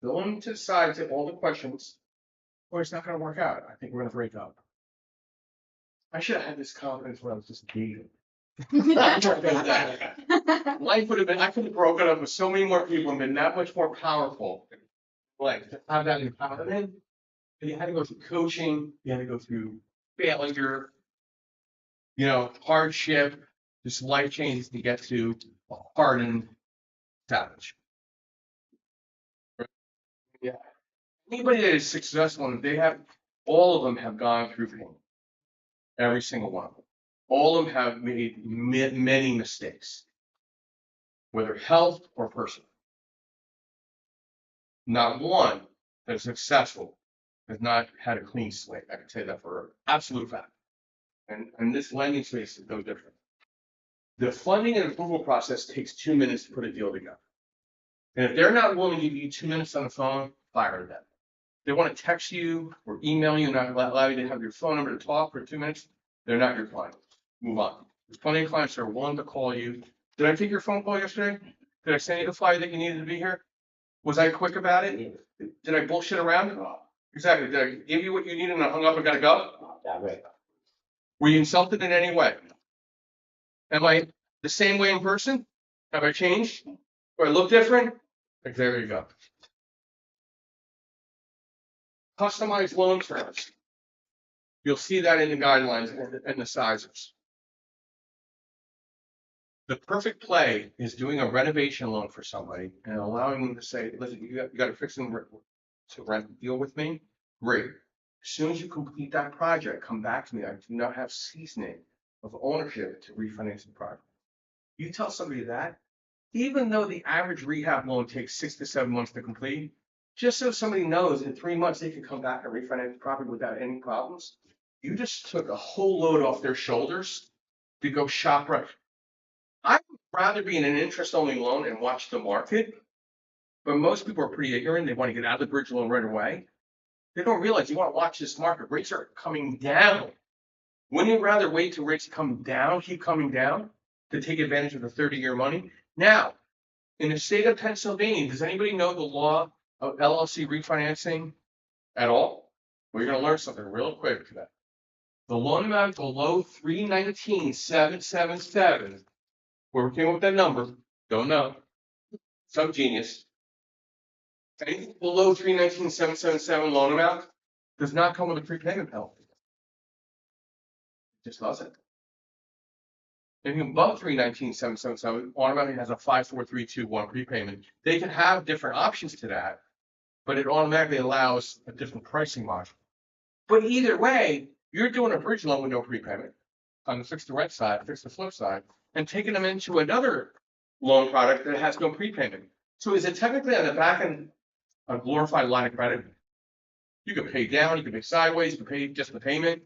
fill in to the sides of all the questions, or it's not going to work out. I think we're going to break up. I should have had this confidence when I was just dating. Life would have been, I could have broken up with so many more people and been that much more powerful. Like, to have that empowerment, you had to go through coaching, you had to go through failure, hardship, just life changes to get to a hardened savage. Yeah. Anybody that is successful, all of them have gone through pain. Every single one of them. All of them have made many mistakes, whether health or personal. Not one that is successful has not had a clean slate. I can tell you that for an absolute fact. And this lending space is no different. The funding and approval process takes 2 minutes to put a deal together. And if they're not willing to give you 2 minutes on the phone, fire them. They want to text you or email you, not allow you to have your phone number to talk for 2 minutes. They're not your client. Move on. There's plenty of clients that are willing to call you. Did I take your phone call yesterday? Did I send you the flyer that you needed to be here? Was I quick about it? Did I bullshit around? Exactly. Did I give you what you needed and I hung up and gotta go? Were you insulted in any way? Am I the same way in person? Have I changed? Do I look different? Like, there you go. Customized loan terms. You'll see that in the guidelines and the sizes. The perfect play is doing a renovation loan for somebody and allowing them to say, listen, you got to fix them to rent deal with me. Great. As soon as you complete that project, come back to me. I do not have seasoning of ownership to refinance the project. You tell somebody that, even though the average rehab loan takes 6 to 7 months to complete, just so somebody knows in 3 months they can come back and refinance the property without any problems, you just took a whole load off their shoulders to go shop right. I would rather be in an interest-only loan and watch the market, but most people are pretty ignorant. They want to get out of the bridge loan right away. They don't realize you want to watch this market. Rates are coming down. Wouldn't you rather wait till rates come down, keep coming down, to take advantage of the 30-year money? Now, in the state of Pennsylvania, does anybody know the law of LLC refinancing at all? Well, you're going to learn something real quick today. The loan amount below 319,777, where we came up with that number, don't know. Some genius. Anything below 319,777 loan amount does not come with a prepayment penalty. It just doesn't. Anything above 319,777 automatically has a 54321 prepayment. They can have different options to that, but it automatically allows a different pricing module. But either way, you're doing a bridge loan with no prepayment on the fixed to rent side, fixed to flip side, and taking them into another loan product that has no prepayment. So is it technically on the back end a glorified line of credit? You can pay down, you can pay sideways, you can pay just the payment.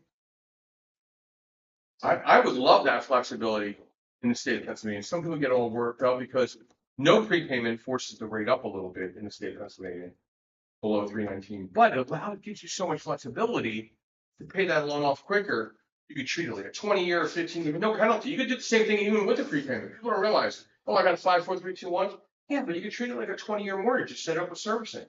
I would love that flexibility in the state of Pennsylvania. Some people get all worked up because no prepayment forces the rate up a little bit in the state of Pennsylvania. below 319, but it gives you so much flexibility to pay that loan off quicker. You could treat it like a 20-year or 15-year, no penalty. You could do the same thing even with the prepayment. People don't realize, oh, I got a 5, 4, 3, 2, 1. Yeah, but you could treat it like a 20-year mortgage. Just set up with servicing.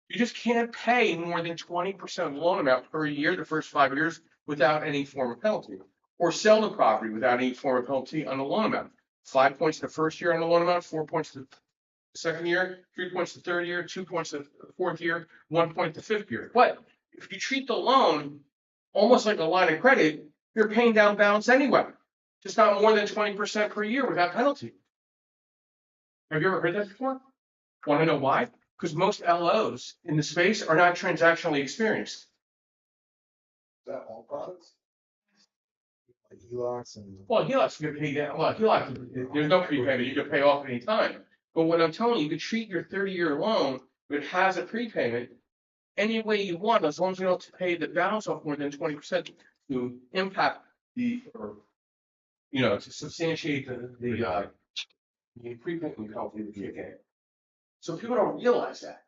You just can't pay more than 20% of the loan amount per year the first 5 years without any form of penalty, or sell the property without any form of penalty on the loan amount. 5 points the first year on the loan amount, 4 points the second year, 3 points the third year, 2 points the fourth year, 1 point the fifth year. But if you treat the loan almost like a line of credit, you're paying down balance anyway, just not more than 20% per year without penalty. Have you ever heard that before? Want to know why? Because most LOs in the space are not transactionally experienced. Is that all products? Like HELOCs and. Well, HELOCs you can pay down. Well, HELOC, there's no prepayment. You can pay off at any time. But what I'm telling you, you can treat your 30-year loan, if it has a prepayment, any way you want, as long as you don't pay the balance off more than 20% to impact or to substantiate the prepayment penalty that you get. So people don't realize that.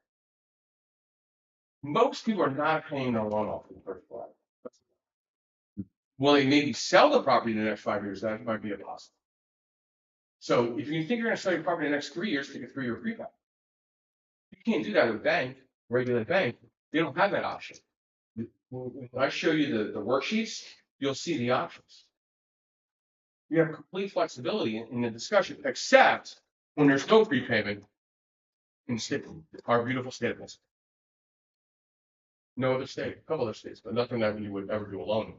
Most people are not paying their loan off in the first place. Well, they maybe sell the property in the next 5 years. That might be impossible. So if you think you're going to sell your property in the next 3 years, take a 3-year prepayment. You can't do that with regular bank. They don't have that option. When I show you the worksheets, you'll see the options. You have complete flexibility in the discussion, except when there's no prepayment in our beautiful state of Pennsylvania. No other state, a couple other states, but nothing that you would ever do alone.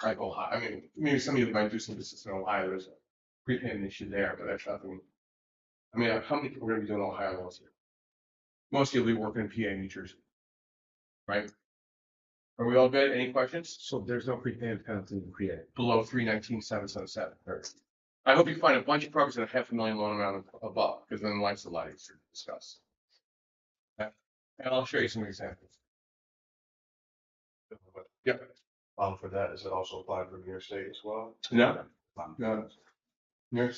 Like Ohio, I mean, maybe some of you might do some business in Ohio. There's a prepayment issue there, but that's nothing. I mean, how many people are going to be doing Ohio loans here? Most of you will be working in PA, New Jersey, right? Are we all good? Any questions? So there's no prepayment penalty in PA. Below 319,777. I hope you find a bunch of properties at $500,000 loan amount above, because then life's a lot easier to discuss. Okay. And I'll show you some examples. Yep. For that, is it also applied for New York State as well? No. No. New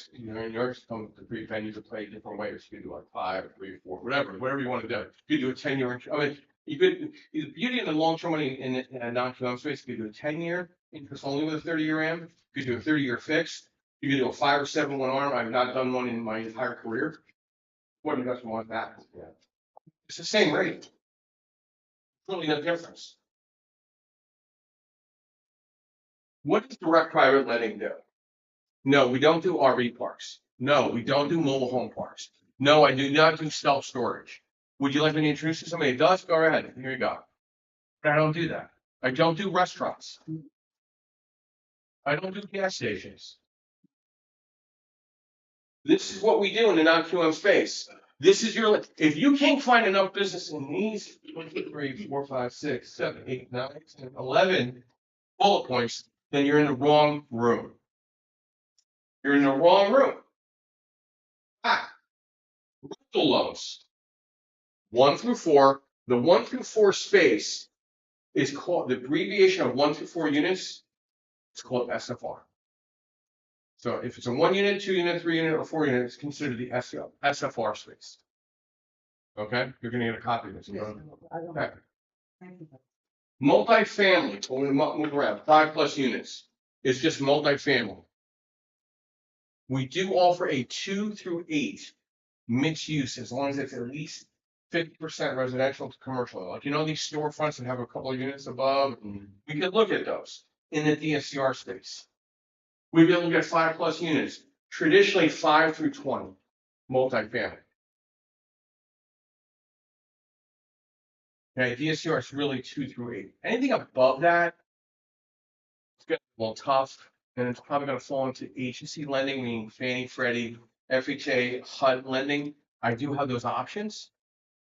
York's come to prepay, you can play different ways. You can do like 5, 3, 4, whatever you want to do. You do a 10-year. I mean, you could. The beauty in the long-term money in a non-QM space, you could do a 10-year interest only with a 30-year AM. You could do a 30-year fixed. You could do a 5 or 7 1 arm. I've not done one in my entire career. What investment want that? Yeah. It's the same rate. Really no difference. What does direct private lending do? No, we don't do RV parks. No, we don't do mobile home parks. No, I do not do self-storage. Would you like me to introduce you to somebody that does? Go ahead. Here you go. But I don't do that. I don't do restaurants. I don't do gas stations. This is what we do in the non-QM space. This is your, if you can't find enough business in these 1, 2, 3, 4, 5, 6, 7, 8, 9, 10, 11 bullet points, then you're in the wrong room. You're in the wrong room. Rental loans. 1 through 4. The 1 through 4 space is called, the abbreviation of 1 through 4 units, it's called SFR. So if it's a 1 unit, 2 unit, 3 unit, or 4 unit, it's considered the SFR space. Okay? You're going to get a copy of this. Okay. Multifamily, when we move around, 5+ units. It's just multifamily. We do offer a 2 through 8 mixed use as long as it's at least 50% residential to commercial. Like, these storefronts that have a couple of units above, we could look at those in the DSCR space. We could look at 5+ units, traditionally 5 through 20, multifamily. Okay, DSCR is really 2 through 8. Anything above that, it's going to be a little tough, and it's probably going to fall into agency lending, meaning Fannie, Freddie, FHA, HUD lending. I do have those options,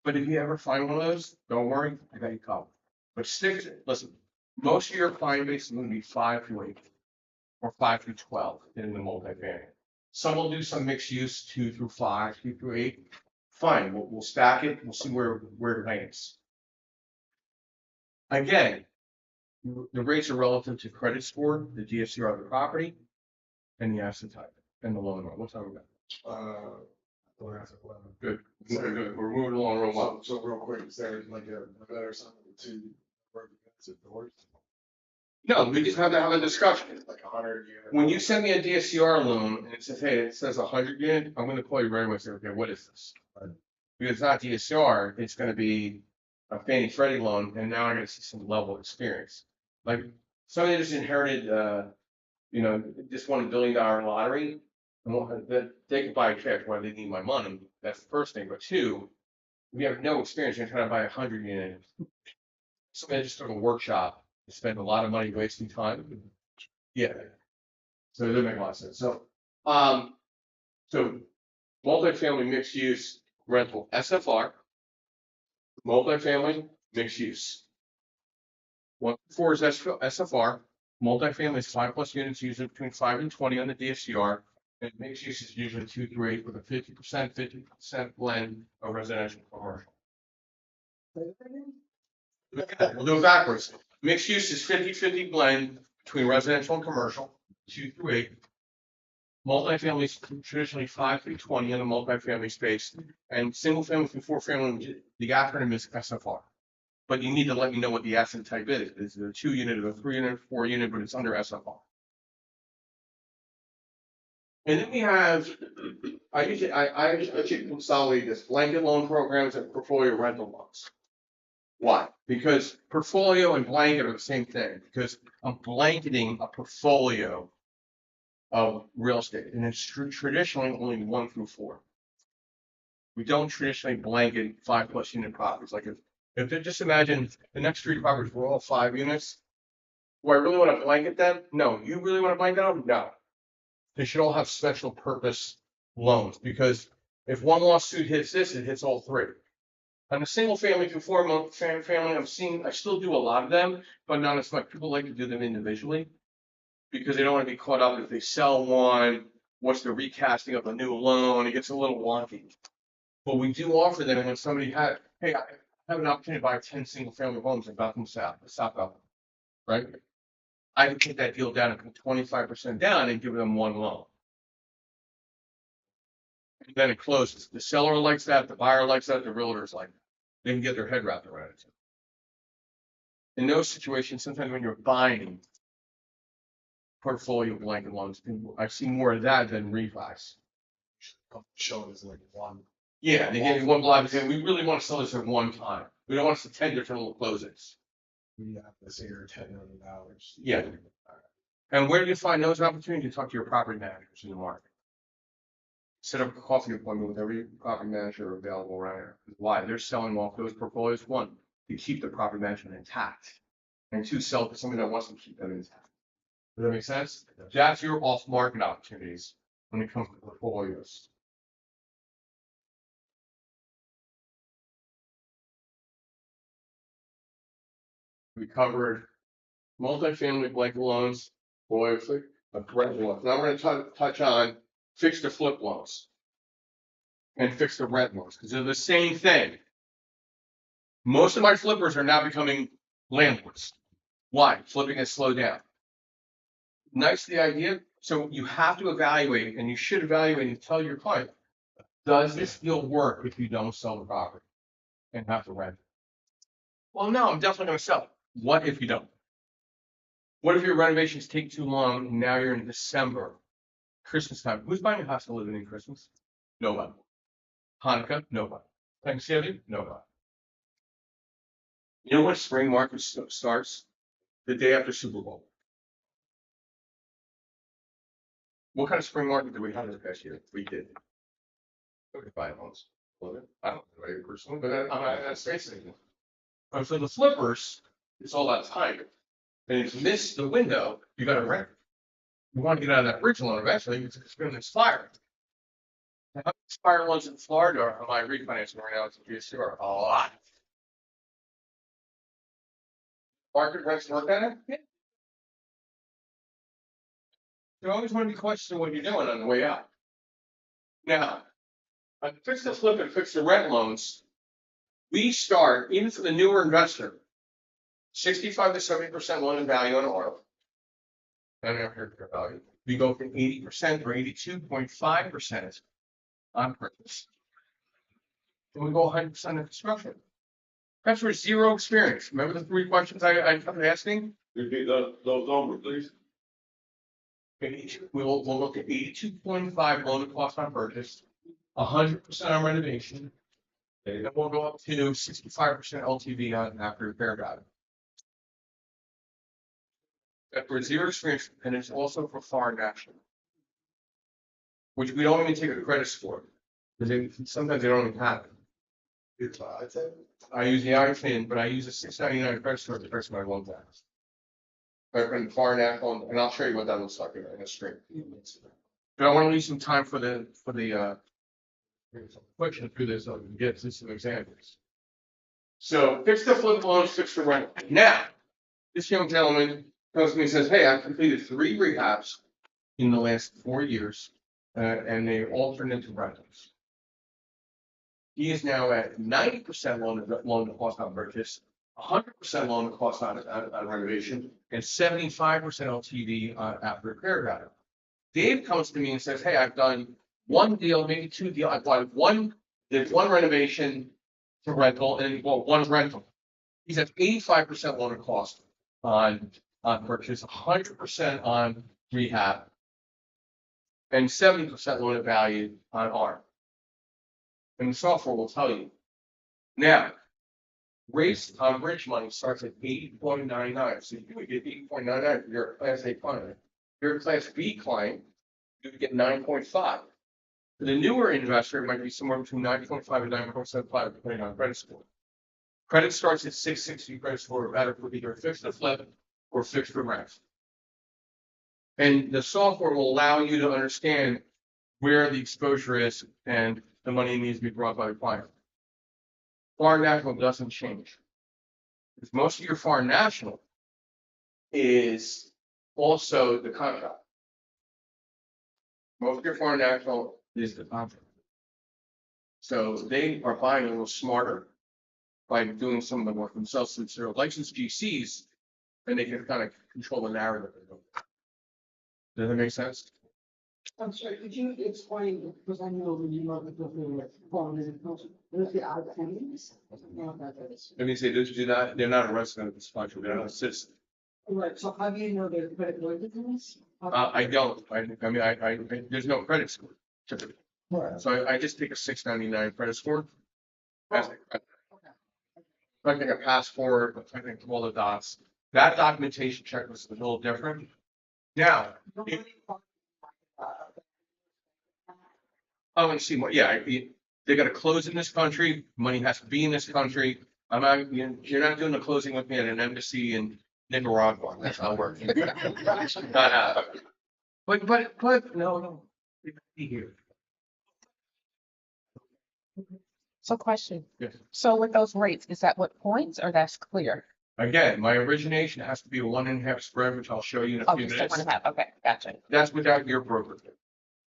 but if you ever find one of those, don't worry, I got you covered. But listen, most of your client base is going to be 5 through 8 or 5 through 12 in the multifamily. Some will do some mixed use, 2 through 5, 2 through 8. Fine, we'll stack it. We'll see where it lands. Again, the rates are relative to credit score, the DSCR of the property, and the asset type, and the loan amount. What's that about? Good. Good. We're moving along real well. So real quick, is there like a better something to work against it doors? No, we just have to have a discussion. Like 100 units. When you send me a DSCR loan and it says, hey, it says 100 unit, I'm gonna call you right away and say, okay, what is this? Because it's not DSCR, it's gonna be a Fannie Freddie loan, and now I gotta see some level of experience. Like, somebody just inherited, just won $1 billion lottery. And that they could buy cash, why they need my money, that's the first thing, but two, we have no experience, you're trying to buy 100 unit. Somebody just took a workshop, spent a lot of money wasting time. Yeah. So it doesn't make a lot of sense. So multifamily mixed use rental, SFR. Multifamily mixed use. 1 through 4 is SFR. Multifamily is 5+ units, usually between 5 and 20 on the DSCR. And mixed use is usually 2 through 8 with a 50% blend of residential and commercial. We'll do it backwards. Mixed use is 50/50 blend between residential and commercial, 2 through 8. Multifamily is traditionally 5 through 20 in the multifamily space, and single family through 4 family, the acronym is SFR. But you need to let me know what the asset type is. Is it a 2 unit, a 3 unit, 4 unit, but it's under SFR. And then we have, I usually consolidate this blanket loan programs and portfolio rental loans. Why? Because portfolio and blanket are the same thing, because I'm blanketing a portfolio of real estate, and it's traditionally only 1 through 4. We don't traditionally blanket 5+ unit properties. Like if they just imagine the next 3 properties were all 5 units, do I really want to blanket them? No. You really want to blanket them? No. They should all have special purpose loans, because if one lawsuit hits this, it hits all 3. On a single family through 4 family, I still do a lot of them, but not as much. People like to do them individually because they don't want to be caught up if they sell one, what's the recasting of a new loan, it gets a little wonky. But we do offer them when somebody had, hey, I have an opportunity to buy 10 single family homes in Gotham South, right? I can take that deal down and put 25% down and give them 1 loan. And then it closes. The seller likes that, the buyer likes that, the realtors like that. They can get their head wrapped around it. In those situations, sometimes when you're buying portfolio blanket loans, I've seen more of that than refis. Show it as like one. Yeah, they give you 1 block, and we really want to sell this at one time. We don't want to sell 10 different little closings. We have this here $10 million. Yeah. And where do you find those opportunities? To talk to your property managers in the market. Set up a coffee appointment with every property manager available around here. Why? They're selling off those portfolios. 1, to keep the property management intact, and 2, sell to somebody that wants to keep them intact. Does that make sense? That's your off-market opportunities when it comes to portfolios. We covered multifamily blanket loans, obviously, a rent loan. Now we're going to touch on fixed to flip loans and fixed to rent loans, because they're the same thing. Most of my flippers are now becoming landlords. Why? Flipping has slowed down. Nice the idea. So you have to evaluate, and you should evaluate and tell your client, does this deal work if you don't sell the property and have to rent it? Well, no, I'm definitely going to sell it. What if you don't? What if your renovations take too long and now you're in December, Christmas time? Who's buying a house to live in Christmas? Nobody. Hanukkah? Nobody. Thanksgiving? Nobody. You know when spring market starts? The day after Super Bowl. What kind of spring market did we have this past year? We did. We could buy homes. I don't know personally, but that's basically. So the flippers, it's all that time. And if you miss the window, you got to rent. You want to get out of that bridge loan eventually, it's going to expire. How many expired loans in Florida am I refinancing right now? It's a GSR. A lot. Market rents work on it? You always want to be questioning what you're doing on the way out. Now, on fix to flip and fix to rent loans, we start, even for the newer investor, 65 to 70% loan in value on oil. And after value, we go from 80% or 82.5% on purchase. And we go 100% of construction. That's for zero experience. Remember the three questions I kept asking? Repeat those numbers, please. We'll look at 82.5 loan to cost on purchase, 100% on renovation. And then we'll go up to 65% LTV on after repair value. That for zero experience, and it's also for foreign national. Which we don't even take a credit score, because sometimes they don't even have it. I use the iFin, but I use a 699 credit score to press my loan tax. And foreign national, and I'll show you what that looks like in a screen. But I want to leave some time for the question through this, so we can get to some examples. So fix the flip loans, fix the rent. Now, this young gentleman comes to me and says, hey, I've completed 3 rehabs in the last 4 years, and they all turned into rentals. He is now at 90% loan to cost on purchase, 100% loan to cost on renovation, and 75% LTV after repair value. Dave comes to me and says, hey, I've done 1 deal, maybe 2 deals. I've bought there's 1 renovation to rental and 1 rental. He's at 85% loan to cost on purchase, 100% on rehab, and 70% loan to value on ARM. And the software will tell you. Now, rates on bridge money starts at 8.99. So you would get 8.99 if you're a Class A client. If you're a Class B client, you would get 9.5. For the newer investor, it might be somewhere between 9.5 and 9.75, depending on credit score. Credit starts at 660 credit score, rather for either fixed to flip or fixed to rent. And the software will allow you to understand where the exposure is and the money needs to be brought by the client. Foreign national doesn't change. Because most of your foreign national is also the contract. Most of your foreign national is the contract. So they are buying a little smarter by doing some of the work themselves, since they're licensed GCs, and they can kind of control the narrative. Does that make sense? I'm sorry, could you explain, because I know when you love the foreign and there's the odd pennies. Let me say, they're not a resident of this country, they're not a citizen. Right, so how do you know their credit worthiness? I don't, I there's no credit score typically. Right. So I just take a 699 credit score. I take a passport, I think all the dots. That documentation checklist is a little different. Now, I want to see what, yeah, they got to close in this country, money has to be in this country. You're not doing the closing with me at an embassy in Nicaragua, that's how it works. Not happening. But, no, be here. So question. Yes. So with those rates, is that what points or that's clear? Again, my origination has to be a 1.5 spread, which I'll show you in a few Okay, so minutes. 1.5, okay, gotcha. That's without your broker fee.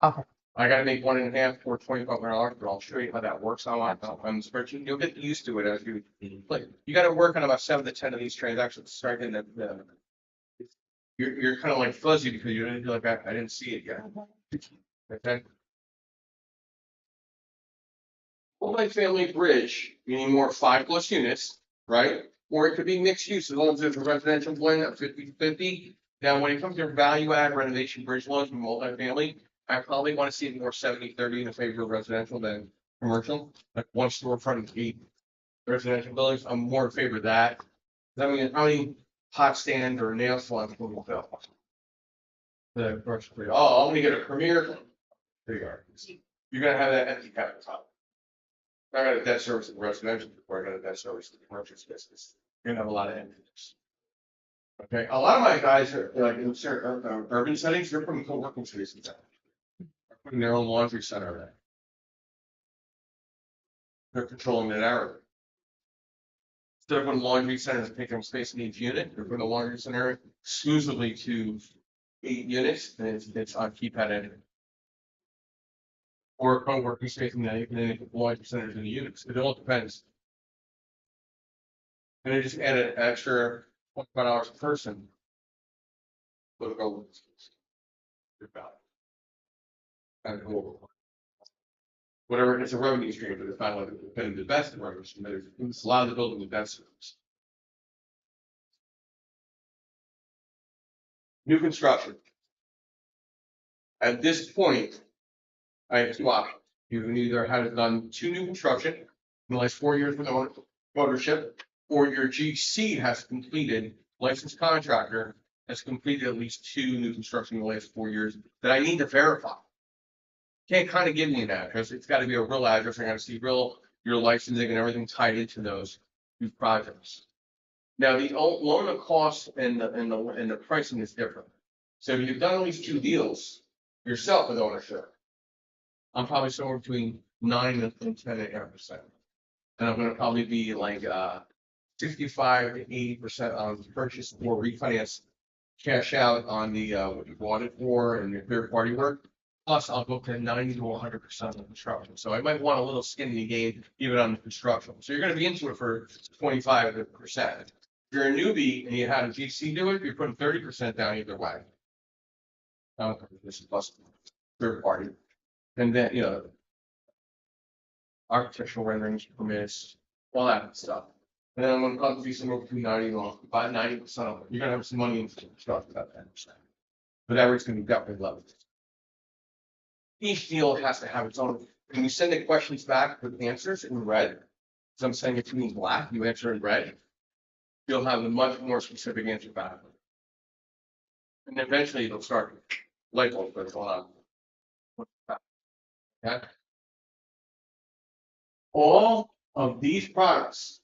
Okay. I gotta make 1.5 or $2,500, but I'll show you how that works on the spreadsheet. You'll get used to it as you play. You gotta work on about 7 to 10 of these transactions, starting at you're kind of like fuzzy because you're like, I didn't see it yet. Okay. Multi-family bridge, meaning more 5+ units, right? Or it could be mixed use, as long as there's a residential blend at 50/50. Now, when it comes to value add renovation bridge loans from multi-family, I probably want to see it more 70/30 in favor of residential than commercial. Like 1 storefront and 8 residential buildings, I'm more in favor of that. I mean, how many hot stand or nail salons will we fill? The commercial, I'm gonna get a premier. There you are. You're gonna have that empty cap at the top. I got a debt service in residential before I got a debt service in the commercial business. You're gonna have a lot of emptiness. Okay, a lot of my guys are like in certain urban settings, they're from co-working spaces. They're putting their own laundry center there. They're controlling the narrative. Instead of putting laundry centers taking up space in each unit, they're putting the laundry center exclusively to 8 units, and it's on keypad editing. Or a co-working space, and then you can put laundry centers in the units. It all depends. And they just add an extra $25 a person. Look over. And cool. Whatever, it's a revenue stream, but it's not like the best revenue stream, but it's a lot of the building with debt service. New construction. At this point, I have two options. You can either have done 2 new construction in the last 4 years with ownership, or your GC has completed, licensed contractor has completed at least 2 new construction in the last 4 years that I need to verify. Can't kind of give me an address. It's got to be a real address. I got to see your licensing and everything tied into those 2 projects. Now, the loan of cost and the pricing is different. So if you've done at least 2 deals yourself with ownership, I'm probably somewhere between 9 and 10.5%. And I'm gonna probably be like 65 to 80% on purchase or refinance, cash out on the what you bought it for and the third party work. Plus, I'll go to 90 to 100% on construction. So I might want a little skin in the game even on the construction. So you're gonna be into it for 25%. If you're a newbie and you had a GC do it, you're putting 30% down either way. This is plus third party. And then, architectural renderings, permits, all that stuff. And then I'm gonna probably be somewhere between 90 and about 90% of it. You're gonna have some money in stuff about 10%. But that rate's gonna be definitely low. Each deal has to have its own. When you send the questions back with answers in red, so I'm saying it in black, you answer in red, you'll have a much more specific answer back. And eventually it'll start light bulb goes on. Okay. All of these products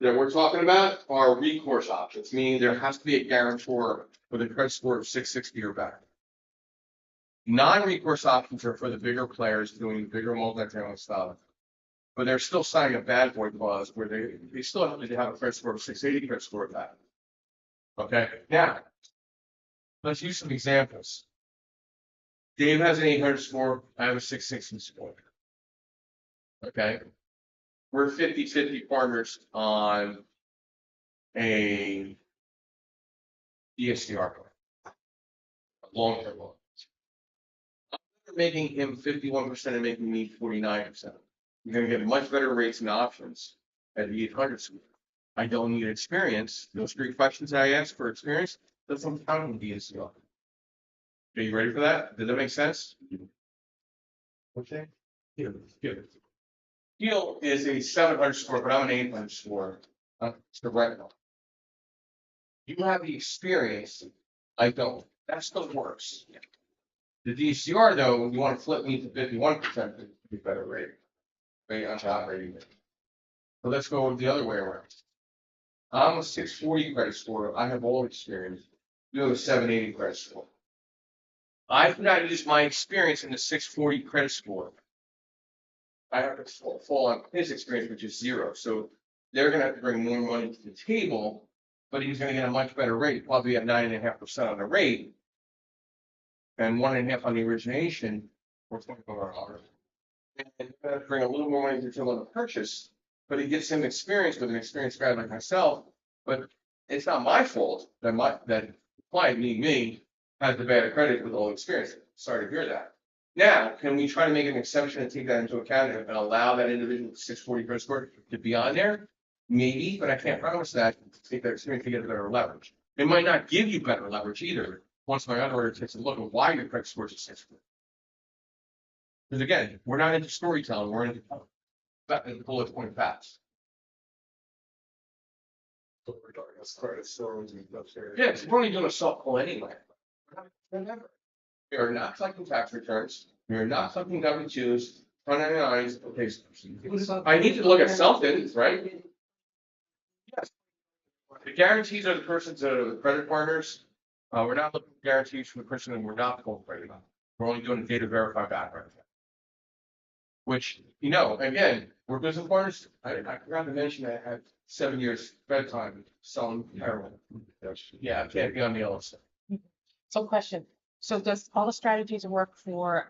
that we're talking about are recourse options, meaning there has to be a guarantor with a credit score of 660 or better. Non-recourse options are for the bigger players doing bigger multi-family stuff, but they're still signing a bad boy clause where they still have to have a credit score of 680 credit score of that. Okay, now let's use some examples. Dave has an 800 score. I have a 660 score. Okay. We're 50-50 partners on a DSCR. Long-term loan. I'm making him 51% and making me 49%. You're going to get much better rates and options at the 800 score. I don't need experience. Those 3 questions I asked for experience, that's some counting DSCR. Are you ready for that? Does that make sense? Okay. Deal is a 700 score, but I'm an 800 score. It's the rental. You have the experience. I don't. That still works. The DCR though, you want to flip me to 51% to be better rate. Right on top rating. So let's go the other way around. I'm a 640 credit score. I have all experience. You have a 780 credit score. I've got to use my experience in the 640 credit score. I have to fall on his experience, which is 0. So they're going to have to bring more money to the table, but he's going to get a much better rate, probably at 9.5% on the rate, and 1.5% on the origination, or $24. And you're going to have to bring a little more money to the table on the purchase, but he gets some experience with an experienced guy like myself. But it's not my fault that client, me, has the bad credit with all experience. Sorry to hear that. Now, can we try to make an exception and take that into account and allow that individual with 640 credit score to be on there? Maybe, but I can't promise that. Take that experience to get a better leverage. It might not give you better leverage either. Once my underwriter takes a look at why your credit score is 640. Because again, we're not into storytelling. We're into bullet point facts. Yeah, because we're only doing a soft pull anyway. Remember, you're not collecting tax returns. You're not collecting W-2s, 1099s. Okay, I need to look at something, right? Yes. The guarantees are the persons that are the credit partners. We're not looking for guarantees from the person that we're not cooperating on. We're only doing a data verified background check. Which, again, we're business partners. I forgot to mention I had 7 years bedtime selling heroin. Yeah, I can't be on the other side. So question, so does all the strategies work for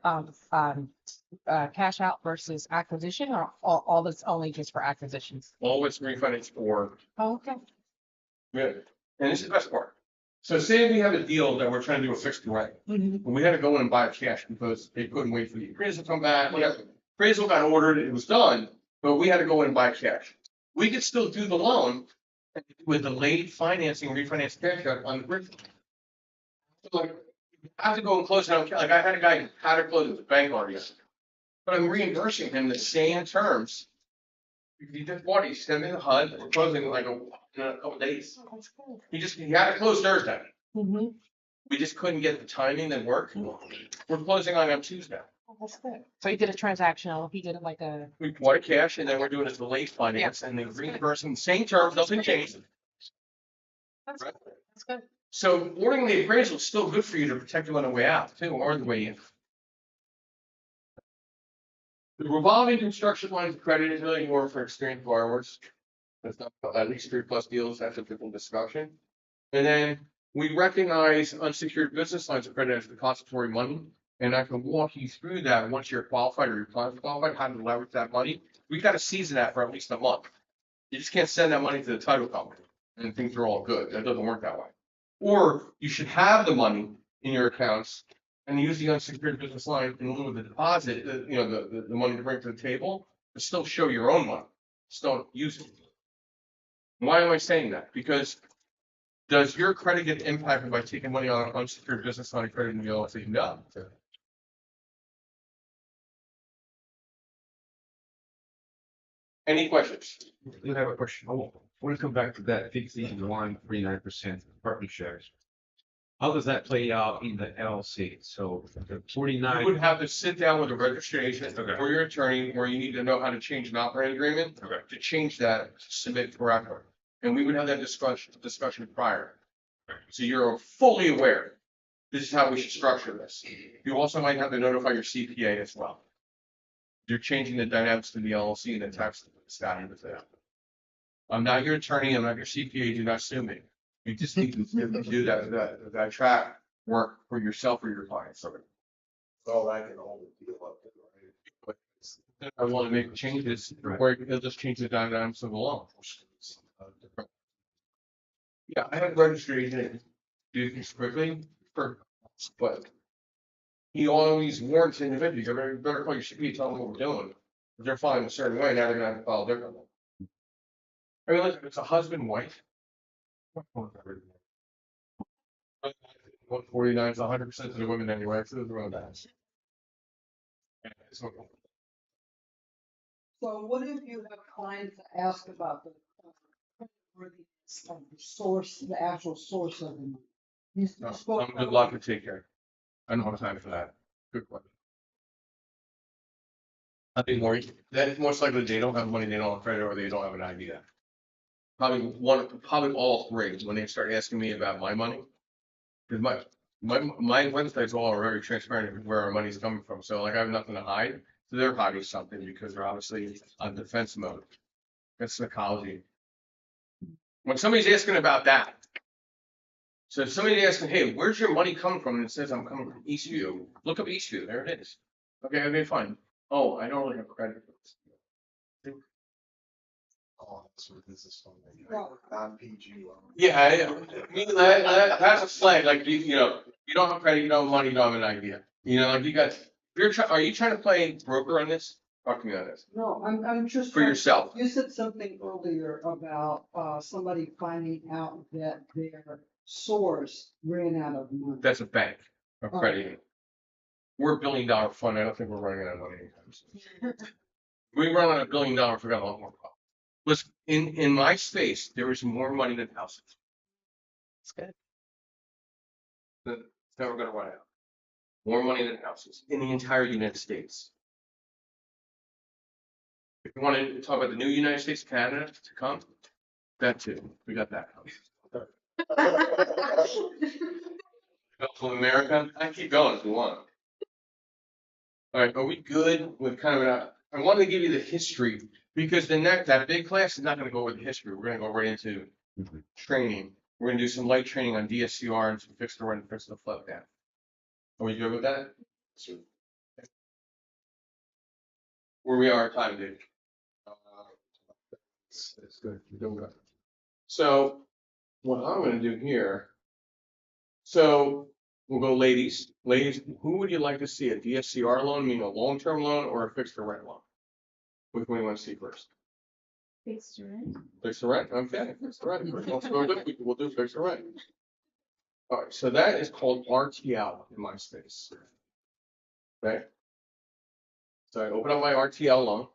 cash out versus acquisition, or all that's only just for acquisitions? Always refinance for. Oh, okay. Good. And this is the best part. So say we have a deal that we're trying to do a fixed rate. Mhm. We had to go in and buy cash because they couldn't wait for the appraisal to come back, whatever. appraisal got ordered, it was done, but we had to go in and buy cash. We could still do the loan with delayed financing, refinance cash out on the bridge. So like, I have to go and close it out, like I had a guy who had to close it with bank already. But I'm reimbursing him the same terms. He just bought, he sent me the HUD, we're closing in like in a couple days. He had to close Thursday. Mm-hmm. We just couldn't get the timing that worked. We're closing on Tuesday. That's good. So you did a transactional, he did it like a. We bought it cash and then we're doing a delayed finance and then reimbursing the same terms, nothing changed. That's Right. good. That's good. So ordering the appraisal is still good for you to protect you on the way out too, or the way in. The revolving construction lines of credit is really more for experienced borrowers. That's not, at least 3+ deals, that's a different discussion. And then we recognize unsecured business lines of credit as depository money. And I can walk you through that once you're qualified or you're qualified, how to leverage that money. We got to season that for at least a month. You just can't send that money to the title company and things are all good. That doesn't work that way. Or you should have the money in your accounts and use the unsecured business line in lieu of the deposit, the money to bring to the table, but still show your own money. Just don't use it. Why am I saying that? Because does your credit get impacted by taking money on an unsecured business line of credit in the LLC? No. Any questions? I have a question. I want to come back to that 51.39% apartment shares. How does that play out in the LLC? So the You 49. would have to sit down with a registration Okay. or your attorney, where you need to know how to change an operating agreement. Okay. To change that, submit correctly. And we would have that discussion prior. So you're fully aware, this is how we should structure this. You also might have to notify your CPA as well. You're changing the dynamics to the LLC and the tax statute with that. I'm not your attorney, I'm not your CPA, do not sue me. You just need to do that track work for yourself or your clients. All that can hold the deal up, right? I want to make changes, or it'll just change the dynamics of the law. Yeah, I have registration, do things quickly, but he always warns individuals, you better call your CPA, tell them what we're doing. If they're filing a certain way, now they're gonna have to file differently. I mean, listen, if it's a husband, wife. 149 is 100% of the women anyway, so there's around that. So, So what if you have clients that ask about the creditworthiness of the source, the actual source of the money? You no, spoke I'm good luck to take care. I don't have time for that. Good question. I think more, that most likely they don't have money, they don't have credit, or they don't have an idea. Probably all three, when they start asking me about my money. Because my websites all are very transparent of where our money's coming from, so like I have nothing to hide. So they're hiding something because they're obviously on defense mode. That's psychology. When somebody's asking about that. So if somebody's asking, hey, where's your money coming from? And it says I'm coming from Eastview, look up Eastview, there it is. Okay, fine. Oh, I don't really have credit for this. Oh, that's what this is from, Well- non-PG. Yeah, I mean, that's a flag, like, you don't have credit, you don't have money, you don't have an idea. Like you got, are you trying to play broker on this? Talk to me on this, No, I'm just. for yourself. You said something earlier about, somebody finding out that their source ran out of money. That's a bank of credit. We're $1 billion fund, I don't think we're running out of money anytime soon. We run on $1 billion, we got a lot more problems. Listen, in my space, there is more money than houses. It's good. It's never gonna run out. More money than houses in the entire United States. If you want to talk about the new United States, Canada to come, that too, we got that coming. Gulf of America, I keep going if you want. All right, are we good with kind of I wanted to give you the history because that big class is not gonna go over the history. We're gonna go right into training. We're gonna do some light training on DSCR and some fixed the run and fix the flood down. Are we good with that? Where we are, time, dude. It's good. We're doing good. So what I'm gonna do here. So we'll go ladies. Ladies, who would you like to see? A DSCR loan, meaning a long-term loan, or a fixed rate loan? Which one you want to see first? Fixed rent. Fixed rate, okay, fixed rate. We'll do fixed rate. All right, so that is called RTL in my space. Okay. So I open up my RTL loan.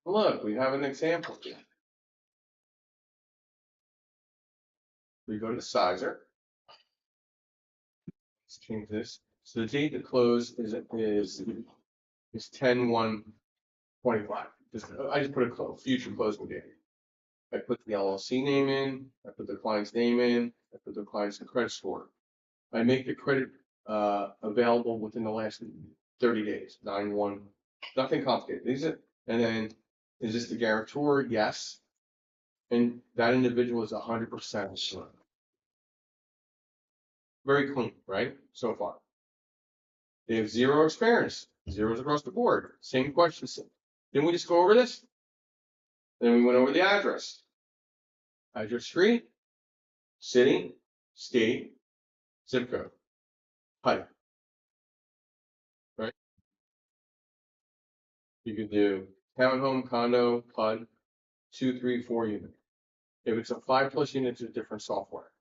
Look, we have an example here. We go to Sizer. Let's change this. So the date to close is 10/1/25. I just put a future closing date. I put the LLC name in, I put the client's name in, I put the client's credit score. I make the credit available within the last 30 days, 9/1, nothing complicated. And then, is this the guarantor? Yes. And that individual is 100% insured. Very clean, right? So far. They have zero experience, zeros across the board. Same questions. Didn't we just go over this? Then we went over the address. Address street, city, state, zip code, height. Right? You could do townhome, condo, PUD, 2, 3, 4 unit. If it's a 5+ units, it's a different software.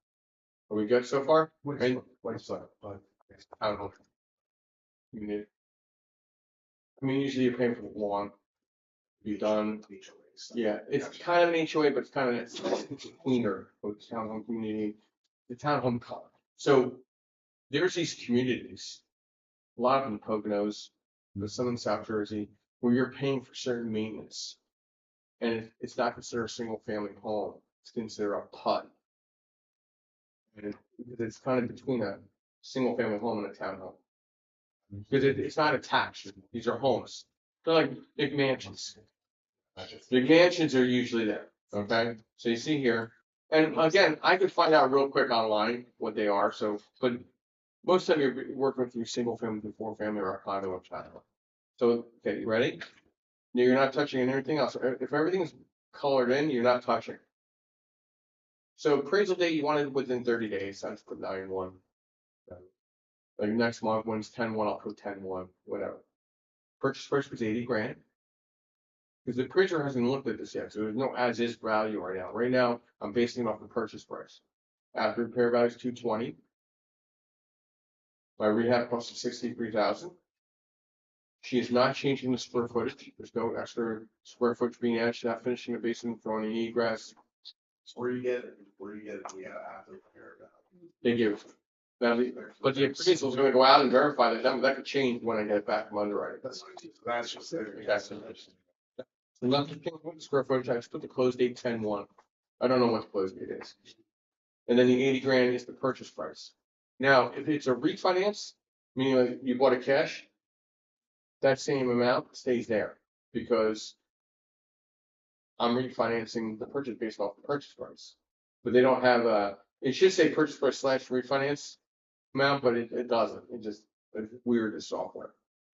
Are we good so far? Right? Townhome. You need. I mean, usually you're paying for the lawn. Be done. Yeah, it's kind of an HOA, but it's kind of cleaner for the townhome community, the townhome color. So there's these communities, a lot of them in Poconos, but some in South Jersey, where you're paying for certain maintenance. And it's not considered a single family home, it's considered a PUD. And it's kind of between a single family home and a townhome. Because it's not attached, these are homes. They're like big mansions. Big mansions are usually there, okay? So you see here, and again, I could find out real quick online what they are, so, but most of you are working through single family, 4 family, or a condo or townhome. So, okay, you ready? You're not touching anything else. If everything's colored in, you're not touching. So appraisal date, you wanted within 30 days, that's put 9/1. Like next month, when it's 10/1, I'll put 10/1, whatever. Purchase price was 80 grand. Because the appraiser hasn't looked at this yet, so there's no as-is value right now. Right now, I'm basing it off the purchase price. After repair value is 220. My rehab cost is 63,000. She is not changing the square footage. There's no extra square footage being added. She's not finishing the basement, throwing any egress. So where you get it, after repair value? They give. Now, but the appraisal is gonna go out and verify that. That could change when I get it back from underwriting. That's just there. That's it. So nothing with the square footage, I just put the close date 10/1. I don't know what the close date is. And then the 80 grand is the purchase price. Now, if it's a refinance, meaning like you bought it cash, that same amount stays there because I'm refinancing the purchase based off the purchase price. But they don't have it should say purchase price / refinance amount, but it doesn't. It's weird as software.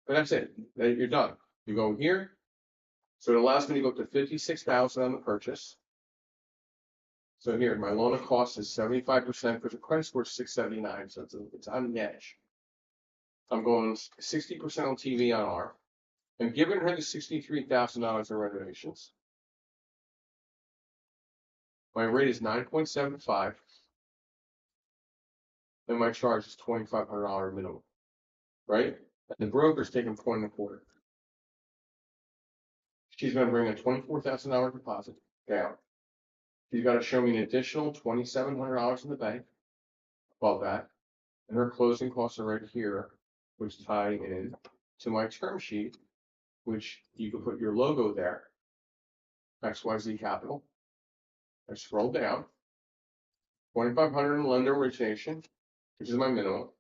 But that's it. You're done. You go here. So it allows me to go up to 56,000 on the purchase. So here, my loan of cost is 75%, because the credit score is 679, so it's on the edge. I'm going 60% on TV on R. I'm giving her the $63,000 in renovations. My rate is 9.75. And my charge is $2,500 minimum. Right? And the broker's taking 1.25. She's gonna bring a $24,000 deposit down. She's gotta show me an additional $2,700 in the bank above that. And her closing costs are right here, which tie in to my term sheet, which you can put your logo there. XYZ Capital. I scroll down. 2,500 in lender origination, which is my minimum.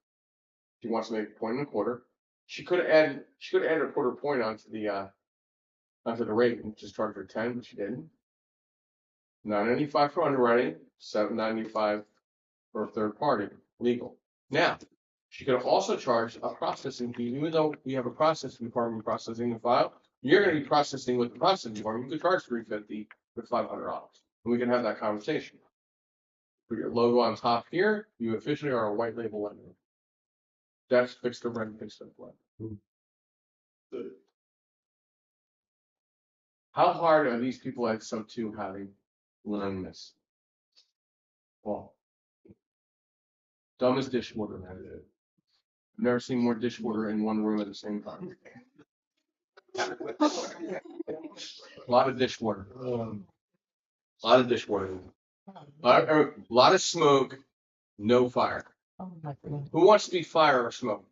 She wants to make a 1.25. She could have added a quarter point onto the rate and just charged her 10, but she didn't. $995 for underwriting, $795 for a third party legal. Now, she could have also charged a processing fee, even though we have a processing department processing the file. You're going to be processing with the processing department. You could charge $350 with $500, and we can have that conversation. Put your logo on top here, you officially are a white label lender. That's fixed to rent, fixed to flip. How hard are these people at sub two having learned this? Well, dumb as dishwater, man. I've never seen more dishwater in one room at the same time. A lot of dishwater. A lot of dishwater. A lot of smoke, no fire. Oh, my goodness. Who wants to be fire or smoke?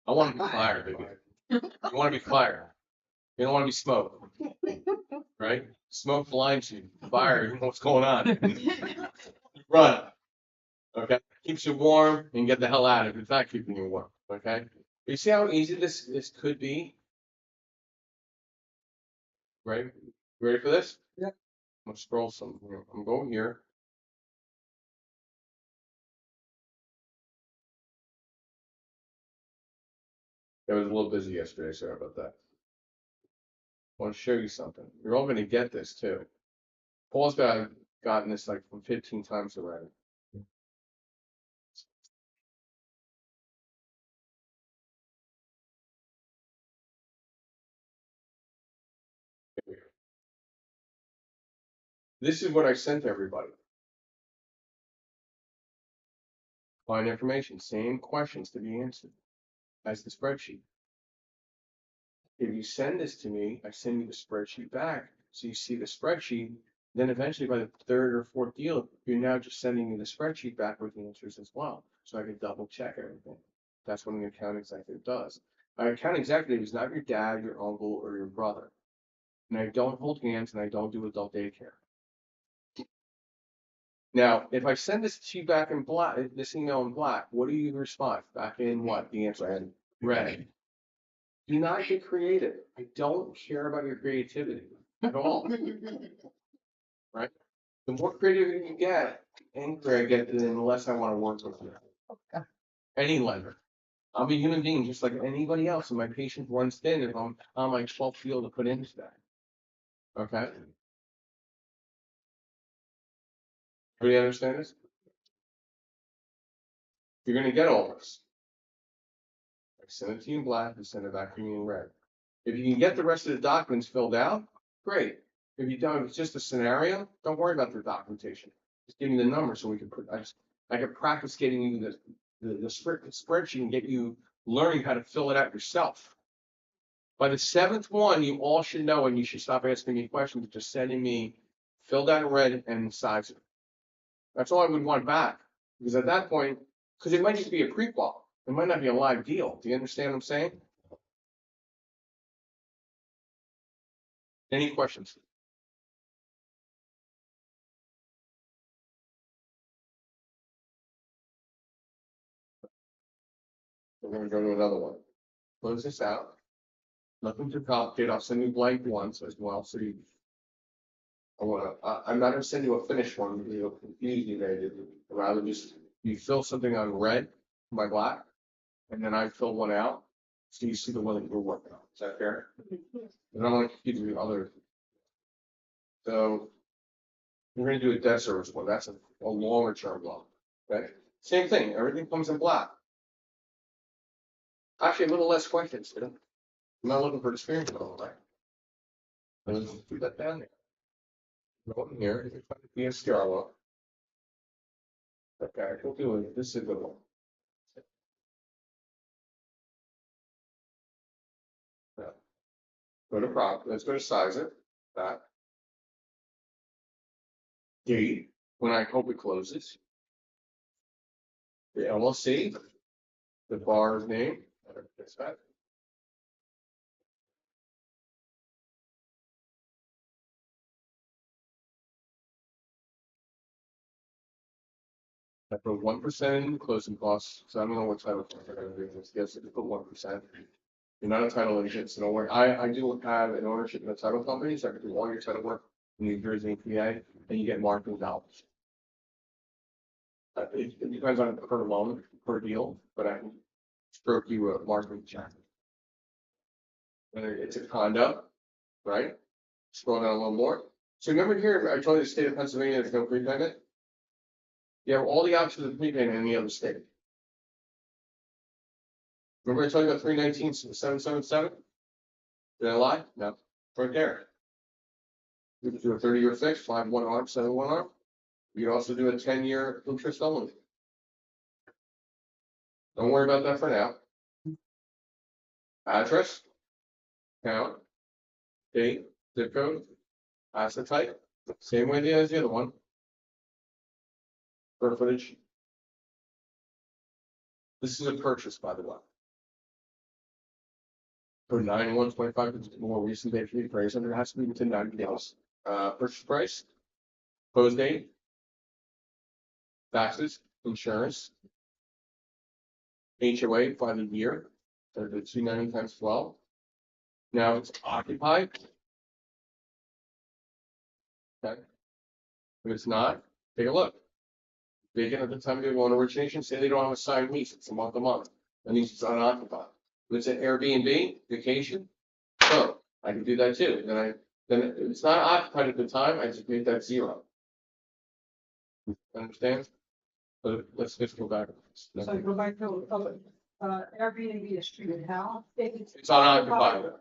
I want to be fire, baby. You want to be fire. You don't want to be smoke. Right? Smoke blinds you. Fire, you know what's going on. Run. Okay? Keeps you warm and get the hell out of it. It's not keeping you warm. Okay? You see how easy this could be? Right? You ready for this? Yeah. I'm gonna scroll some. I'm going here. I was a little busy yesterday, sorry about that. I want to show you something. You're all gonna get this too. Paul's gotten this like from 15 times already. This is what I sent everybody. Find information, same questions to be answered as the spreadsheet. If you send this to me, I send you the spreadsheet back. So you see the spreadsheet. Then eventually by the third or fourth deal, you're now just sending me the spreadsheet back with the answers as well. So I can double check everything. That's what an account executive does. An account executive is not your dad, your uncle, or your brother. And I don't hold hands and I don't do adult daycare. Now, if I send this to you back in black, this email in black, what do you respond? Back in what? The answer in red. Do not get creative. I don't care about your creativity at all. Right? The more creative you get, angrier I get, then the less I want to work with you. Okay. Any lender. I'm a human being just like anybody else, and my patience runs thin if I'm on my 12th field to put into that. Okay? Everybody understand this? You're gonna get all this. I send it to you in black and send it back to me in red. If you can get the rest of the documents filled out, great. If you don't, if it's just a scenario, don't worry about the documentation. Just give me the number so we can put, I can practice getting you the spreadsheet and get you learning how to fill it out yourself. By the seventh one, you all should know, and you should stop asking me questions, just sending me filled out in red and size it. That's all I would want back. Because at that point, because it might just be a prequel. It might not be a live deal. Do you understand what I'm saying? Any questions? We're gonna go to another one. Close this out. Nothing too complicated. I'll send you blank ones as well, so you. I'm not gonna send you a finished one because it'll confuse you, maybe. I'd rather just, you fill something on red by black, and then I fill one out, so you see the one that you're working on. Is that fair? And I want to confuse you with other. So. We're gonna do a debt service one. That's a longer term loan. Okay? Same thing. Everything comes in black. Actually, a little less questions, you know? I'm not looking for experience all the time. Let's do that down there. Go in here, if you're trying to be a Scarlo. Okay, we'll do it. This is a good one. Yeah. Go to prop, let's go to size it, that. Date, when I hope it closes. The LLC, the bar's name, that's that. I put 1% in closing costs, so I don't know what type of they're gonna do this. Yes, if you put 1%. You're not a title agent, so don't worry. I do have an ownership in a title company, so I can do all your title work in New Jersey and PA, and you get marketing dollars. It depends on per loan, per deal, but I can stroke you a marketing check. Whether it's a condo, right? Scroll down a little more. So remember here, I told you the state of Pennsylvania, there's no prepayment. You have all the options of prepaid in any other state. Remember I told you about 319-777? Did I lie? No, right there. You can do a 30-year fix, 5-1 arm, 7-1 arm. You can also do a 10-year interest only. Don't worry about that for now. Address, count, date, zip code, asset type, same way as the other one. Square footage. This is a purchase, by the way. For 9/1/25, it's more recent date for the appraisal, there has to be within 90 days. Purchase price, close date, taxes, insurance, HOA by the year, so the 290 times 12. Now it's occupied. Okay. If it's not, take a look. Vacant at the time of the loan origination, say they don't have a signed lease, it's a month to month, that means it's unoccupied. If it's an Airbnb, vacation, so I can do that too, then if it's not occupied at the time, I just make that 0. Understand? But let's just go back. So go back to, Airbnb is treated how? It's unoccupied.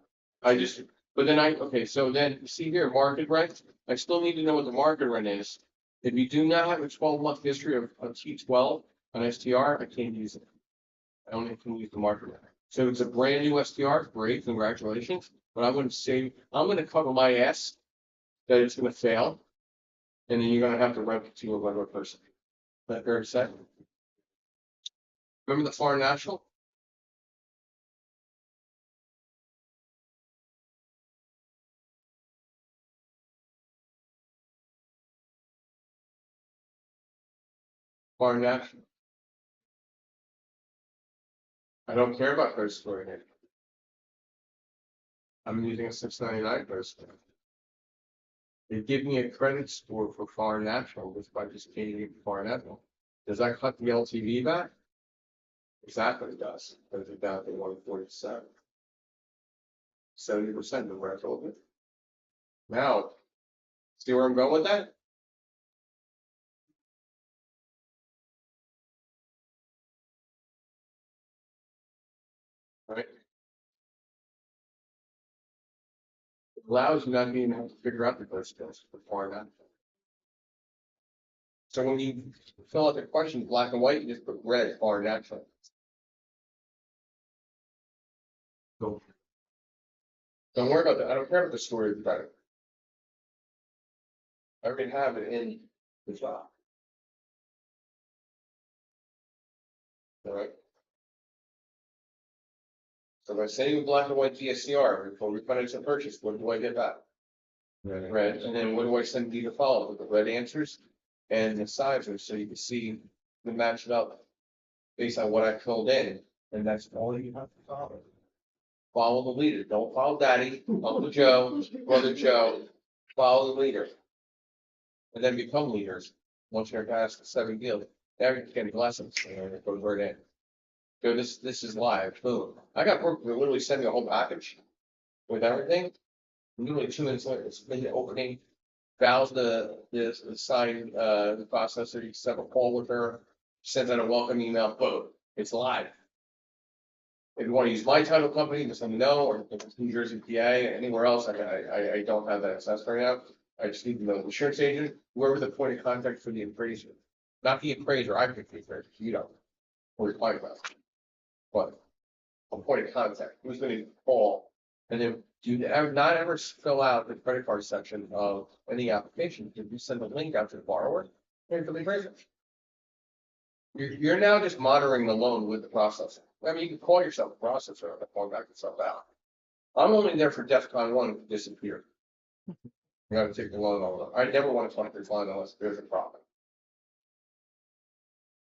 But then okay, so then you see here, market rent, I still need to know what the market rent is. If you do not have a 12-month history of T12 on STR, I can't use it. I only can use the market rent. So it's a brand new STR, great, congratulations, but I'm gonna cover my ass that it's gonna fail. And then you're gonna have to rent it to a regular person. That very set. Remember the Foreign National? Foreign National. I don't care about credit scoring it. I'm using a 699 credit score. They give me a credit score for Foreign National, which I just paid for Foreign National. Does that cut the LTV back? Exactly, it does. But it's down to 147. 70% of where I told you. Now, see where I'm going with that? Right? It allows you not to even have to figure out the credit scores for Foreign National. So when you fill out the question black and white, you just put red Foreign National. Go. Don't worry about that. I don't care about the story of the credit. I already have it in the job. All right. So if I say with black and white DSCR, before we finance a purchase, what do I get back? Red, and then what do I send you to follow with the red answers and the sizes, so you can see the match it up based on what I filled in, and that's all you have to follow. Follow the leader, don't follow daddy, Uncle Joe, Brother Joe, follow the leader. And then become leaders, once you're past the 7 deals, now you're getting lessons, and it goes right in. So this is live, boom. I got work, they literally send me a whole package with everything. Literally 2 minutes later, it's been the opening, vows the sign, the processor, you set up a call with her, sends out a welcome email, boom, it's live. If you want to use my title company, just let me know, or if it's New Jersey, PA, anywhere else, I don't have that access right now. I just need to know the insurance agent, whoever the point of contact for the appraiser. Not the appraiser, I pick the appraiser, you don't. Or your client does. But a point of contact, who's gonna call? And then not ever fill out the credit card section of any application. If you send a link out to the borrower, and for the appraiser. You're now just monitoring the loan with the processor. I mean, you can call yourself a processor and call back yourself out. I'm only there for DEFCON 1 to disappear. You gotta take the loan over. I never want to talk to the client unless there's a problem.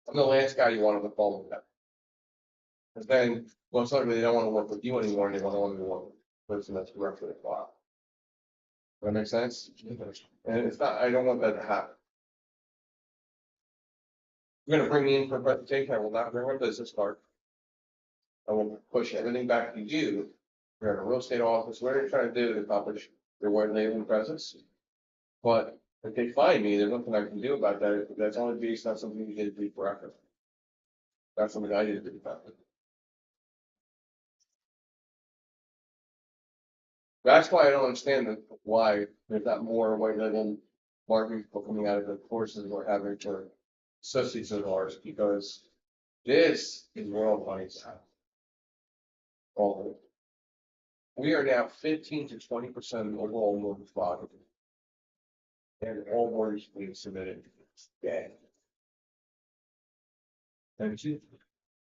I'm the last guy you want on the phone with that. Because then, well, it's likely they don't want to work with you anymore, and they want to work with the person that's directly the file. That make sense? And it's not, I don't want that to happen. You're gonna bring me in for a presentation, I will not bring my business card. I will push everything back to you. You're in a real estate office, what are you trying to do to accomplish your white label presence? But If they find me, there's nothing I can do about that. That's only based on something you did before after. That's something I did about it. That's why I don't understand why there's not more white label marketing people coming out of the courses we're having for associates of ours, because this is world money's out. All of it. We are now 15 to 20% of overall mortgage volume. And all mortgages being submitted. Yeah. And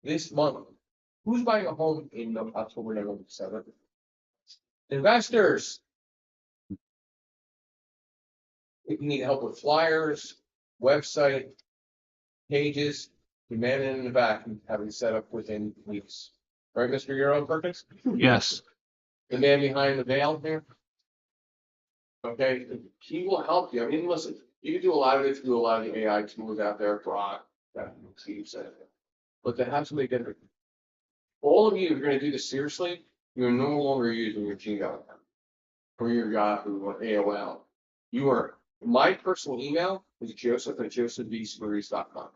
this month, who's buying a home in October, November, December? Investors. If you need help with flyers, website, pages, the man in the back can have it set up within weeks. Right, Mr. Euro Perkins? Yes. The man behind the veil here? Okay, he will help you. I mean, listen, you can do a lot of it through a lot of the AI tools out there, Grok, that Steve said. But to have somebody get it. All of you are gonna do this seriously, you're no longer using your Gmail account. Or your Yahoo or AOL. You are, my personal email is joseph@josephvsquares.com.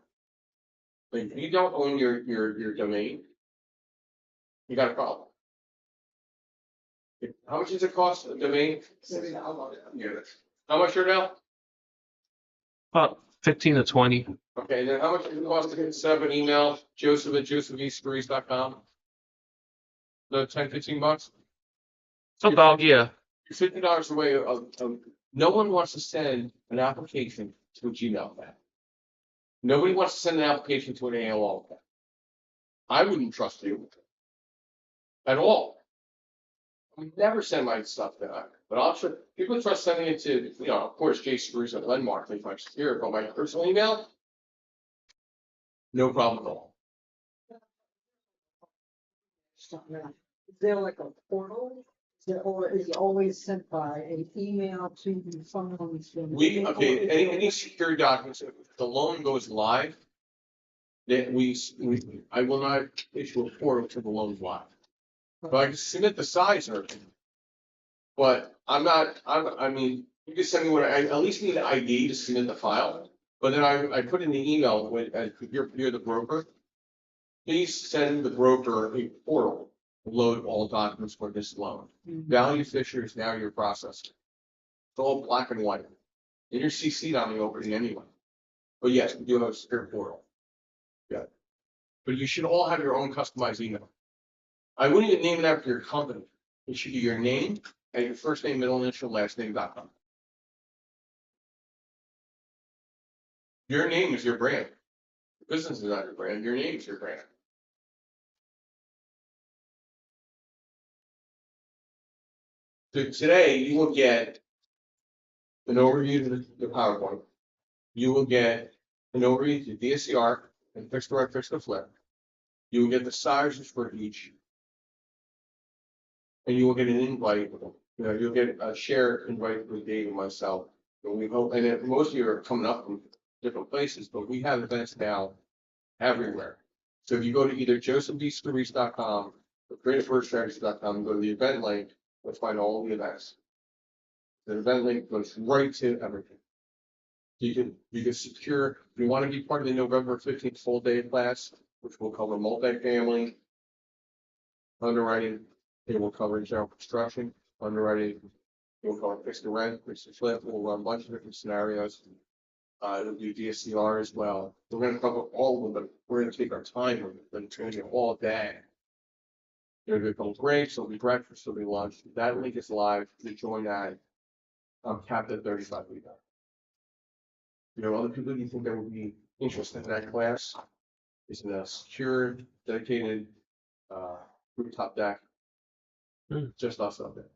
But if you don't own your domain, you got a problem. How much does it cost a domain? Yeah. How much are now? About 15 to 20. Okay, then how much does it cost to set up an email, joseph@josephvsquares.com? The 10, 15 bucks? About, yeah. You're $50 away no one wants to send an application to a Gmail account. Nobody wants to send an application to an AOL account. I wouldn't trust you. At all. I would never send my stuff there, but I'll try, people trust sending it to, of course, Jay Spruce at Lenmark, if I'm secure, but my personal email. No problem at all. Is there like a portal? Or is it always sent by an email to someone's? Okay, any secure documents, if the loan goes live, that I will not issue a portal to the loans live. But I can submit the size or everything. But I mean, you can send me what I at least need an ID to submit the file. But then I put in the email when you're the broker. Please send the broker a portal, load all documents for this loan. Value Fisher is now your processor. It's all black and white. And you're CC'd on the opening anyway. But yes, we do have a secure portal. Yeah. But you should all have your own customized email. I wouldn't even name it after your company. It should be your name and your first name, middle initial, last name.com. Your name is your brand. The business is not your brand. Your name is your brand. So today you will get an overview of the PowerPoint. You will get an overview of the DSCR and fixed to right, fixed to flip. You will get the sizes for each. And you will get an invite. You'll get a share invite with Dave and myself. And we hope, and then most of you are coming up from different places, but we have events now everywhere. So if you go to either josephvsquares.com or creativebirdstrategy.com, go to the event link, you'll find all the events. The event link goes right to everything. You can secure, if you want to be part of the November 15th full day class, which will cover multifamily, underwriting, it will cover general construction, underwriting, it will cover fixed to rent, fixed to flip, we'll run a bunch of different scenarios. It'll do DSCR as well. We're going to cover all of them, but we're going to take our time with it, but it's going to be all day. There'll be a couple breaks, there'll be breakfast, there'll be lunch. That link is live. You join that. I'm capped at 35 people. Other people you think that would be interested in that class is in a secure, dedicated rooftop deck. Just us up there.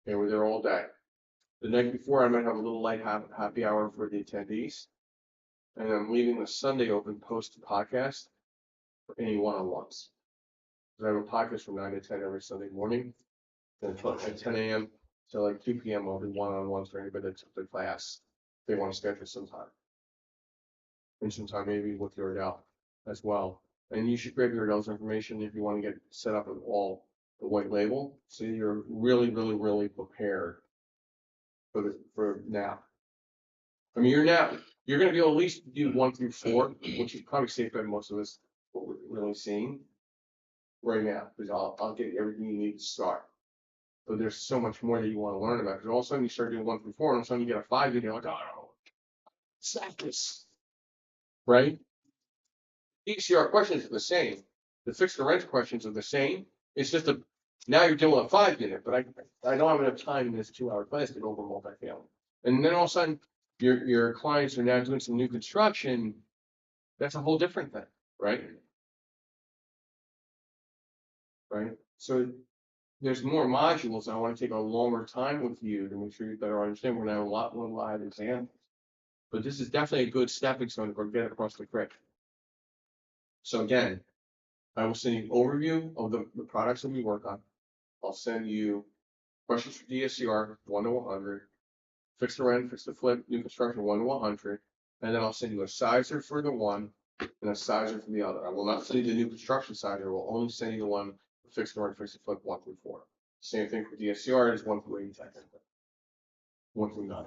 And we're there all day. The night before, I might have a little light happy hour for the attendees. And I'm leaving the Sunday open post podcast for any one-on-ones. I have a podcast from 9 to 10 every Sunday morning. And at 10 a.m. to like 2 p.m. I'll do one-on-ones for anybody that took the class. If they want to schedule some time. And sometime maybe with Yordell as well. And you should grab Yordell's information if you want to get set up with all the white label. So you're really, really, really prepared for now. I mean, you're gonna be able to at least do 1 through 4, which is probably safe by most of us, what we're really seeing right now, because I'll get everything you need to start. But there's so much more that you want to learn about, because all of a sudden you start doing 1 through 4, and all of a sudden you get a 5, and you're like, oh, this. Right? ECR questions are the same. The fixed rent questions are the same. It's just now you're doing a 5 unit, but I don't have enough time in this 2-hour class to go over multifamily. And then all of a sudden, your clients are now doing some new construction. That's a whole different thing, right? Right? So there's more modules. I want to take a longer time with you to make sure you better understand. We're gonna have a lot more live examples. But this is definitely a good stepping stone to get across the creek. So again, I will send you an overview of the products that we work on. I'll send you questions for DSCR 1 to 100, fix to rent, fix to flip, new construction 1 to 100, and then I'll send you a sizer for the one and a sizer for the other. I will not send you the new construction sizer. I will only send you the one fix to rent, fix to flip 1 through 4. Same thing for DSCR is 1 through 8 technically. 1 through 9.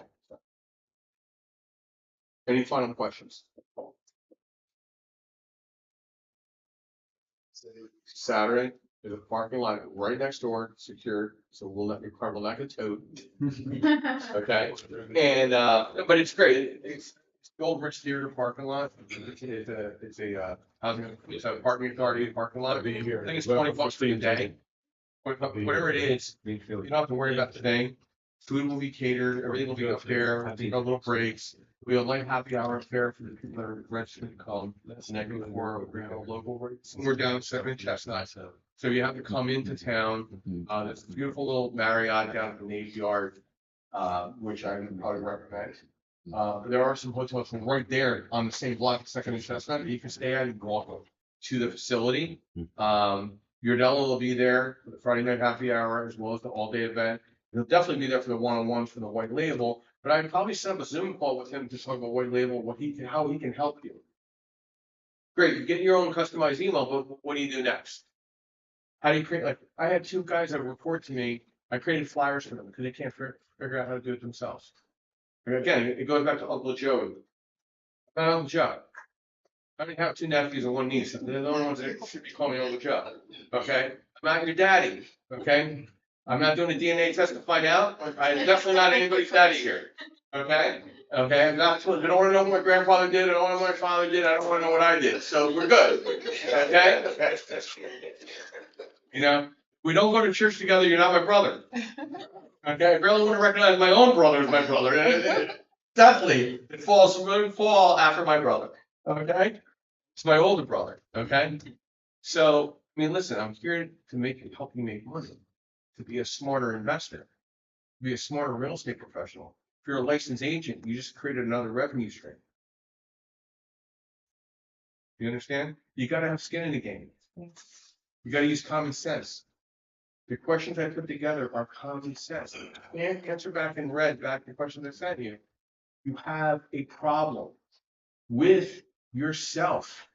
Any final questions? Saturday, there's a parking lot right next door, secured, so your car will not get towed. Okay, and but it's great. It's the old Rich Theater parking lot. It's a parking authority parking lot. I think it's $20 for the day. Whatever it is, you don't have to worry about the thing. Food will be catered, everything will be up there, we'll take our little breaks. We have light happy hour affair for the people that are registered to come. That's negative for local rates. We're down 7 Chestnut. So you have to come into town. There's a beautiful little Marriott down at the Navy Yard, which I would probably recommend. There are some hotels from right there on the same block, 2nd and Chestnut, that you can stay at and walk to the facility. Yardella will be there for the Friday night happy hour as well as the all-day event. He'll definitely be there for the one-on-ones for the white label, but I'd probably set up a Zoom call with him to talk about white label, how he can help you. Great, you get your own customized email, but what do you do next? How do you create, like, I had 2 guys that report to me, I created flyers for them because they can't figure out how to do it themselves. And again, it goes back to Uncle Joe. Uncle Joe. I mean, have 2 nephews and 1 niece. They're the only ones that should be calling me Uncle Joe. Okay? I'm not your daddy. Okay? I'm not doing a DNA test to find out. I'm definitely not anybody's daddy here. Okay? Okay? I don't want to know what my grandfather did. I don't want to know what my father did. I don't want to know what I did. So we're good. Okay? You know, we don't go to church together. You're not my brother. Okay? I barely want to recognize my own brother as my brother. Definitely. It will fall after my brother. Okay? It's my older brother. Okay? So, I mean, listen, I'm here to help you make money. To be a smarter investor, to be a smarter real estate professional. If you're a licensed agent, you just created another revenue stream. You understand? You got to have skin in the game. You got to use common sense. The questions I put together are common sense. And answer back in red, back to the questions I sent you. You have a problem with yourself.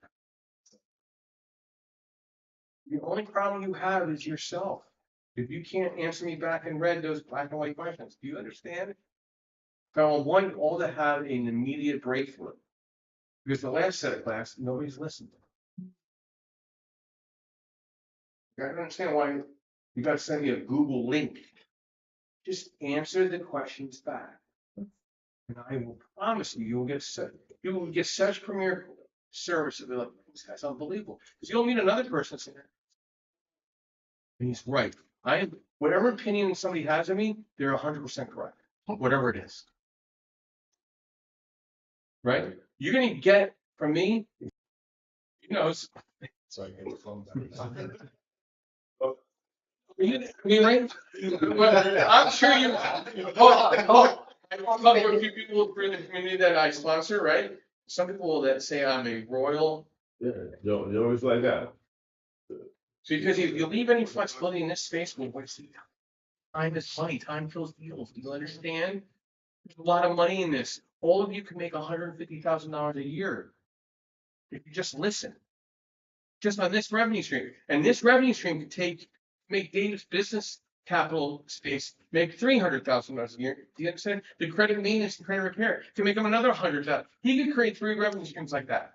The only problem you have is yourself. If you can't answer me back in red, those black and white questions, do you understand? So I want all to have an immediate breakthrough. Because the last set of class, nobody's listened. I don't understand why you got to send me a Google link. Just answer the questions back. And I will promise you, you will get such premier service. You'll be like, this guy's unbelievable. Because you'll meet another person saying, and he's right. Whatever opinion somebody has of me, they're 100% correct. Whatever it is. Right? You're going to get from me, Sorry, get the phone back. right? I'm sure you. I'm a few people in the community that I sponsor, right? Some people that say I'm a royal. Yeah, you always like that. Because if you leave any flexibility in this space, we'll waste it. Time is money. Time kills deals. Do you understand? There's a lot of money in this. All of you can make $150,000 a year if you just listen. Just on this revenue stream, and this revenue stream can make Dave's business capital space, make $300,000 a year. Do you understand? The credit maintenance and credit repair can make him another 100,000. He could create 3 revenue streams like that.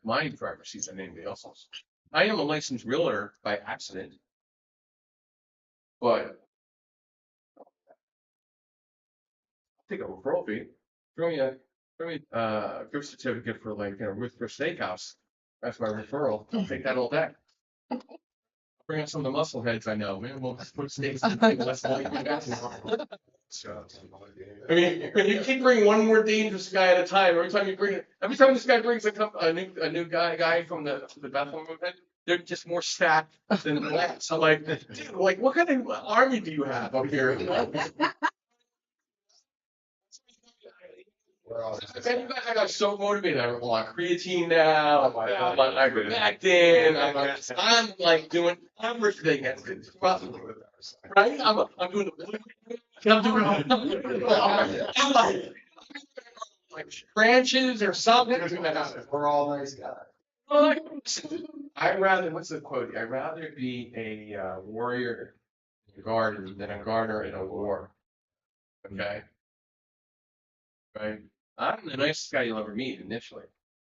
My driver's seat than anybody else's. I am a licensed realtor by accident, but take a referral fee. Throw me a gift certificate for like Ruth Chris Steakhouse. That's my referral. I'll take that all day. Bring out some of the muscle heads I know. Man, we'll just put steaks in the less I mean, when you keep bringing one more dangerous guy at a time, every time this guy brings a new guy from the Bethlehem movement, they're just more stacked than the last. I'm like, dude, like, what kind of army do you have up here? I got so motivated. I want creatine now. I'm ivermectin. I'm like doing everything. Right? I'm doing the. I'm doing like branches or something. We're all nice guys. I'd rather. What's the quote? I'd rather be a warrior in a garden than a gardener in a war. Okay. Right. I'm the nicest guy you'll ever meet initially.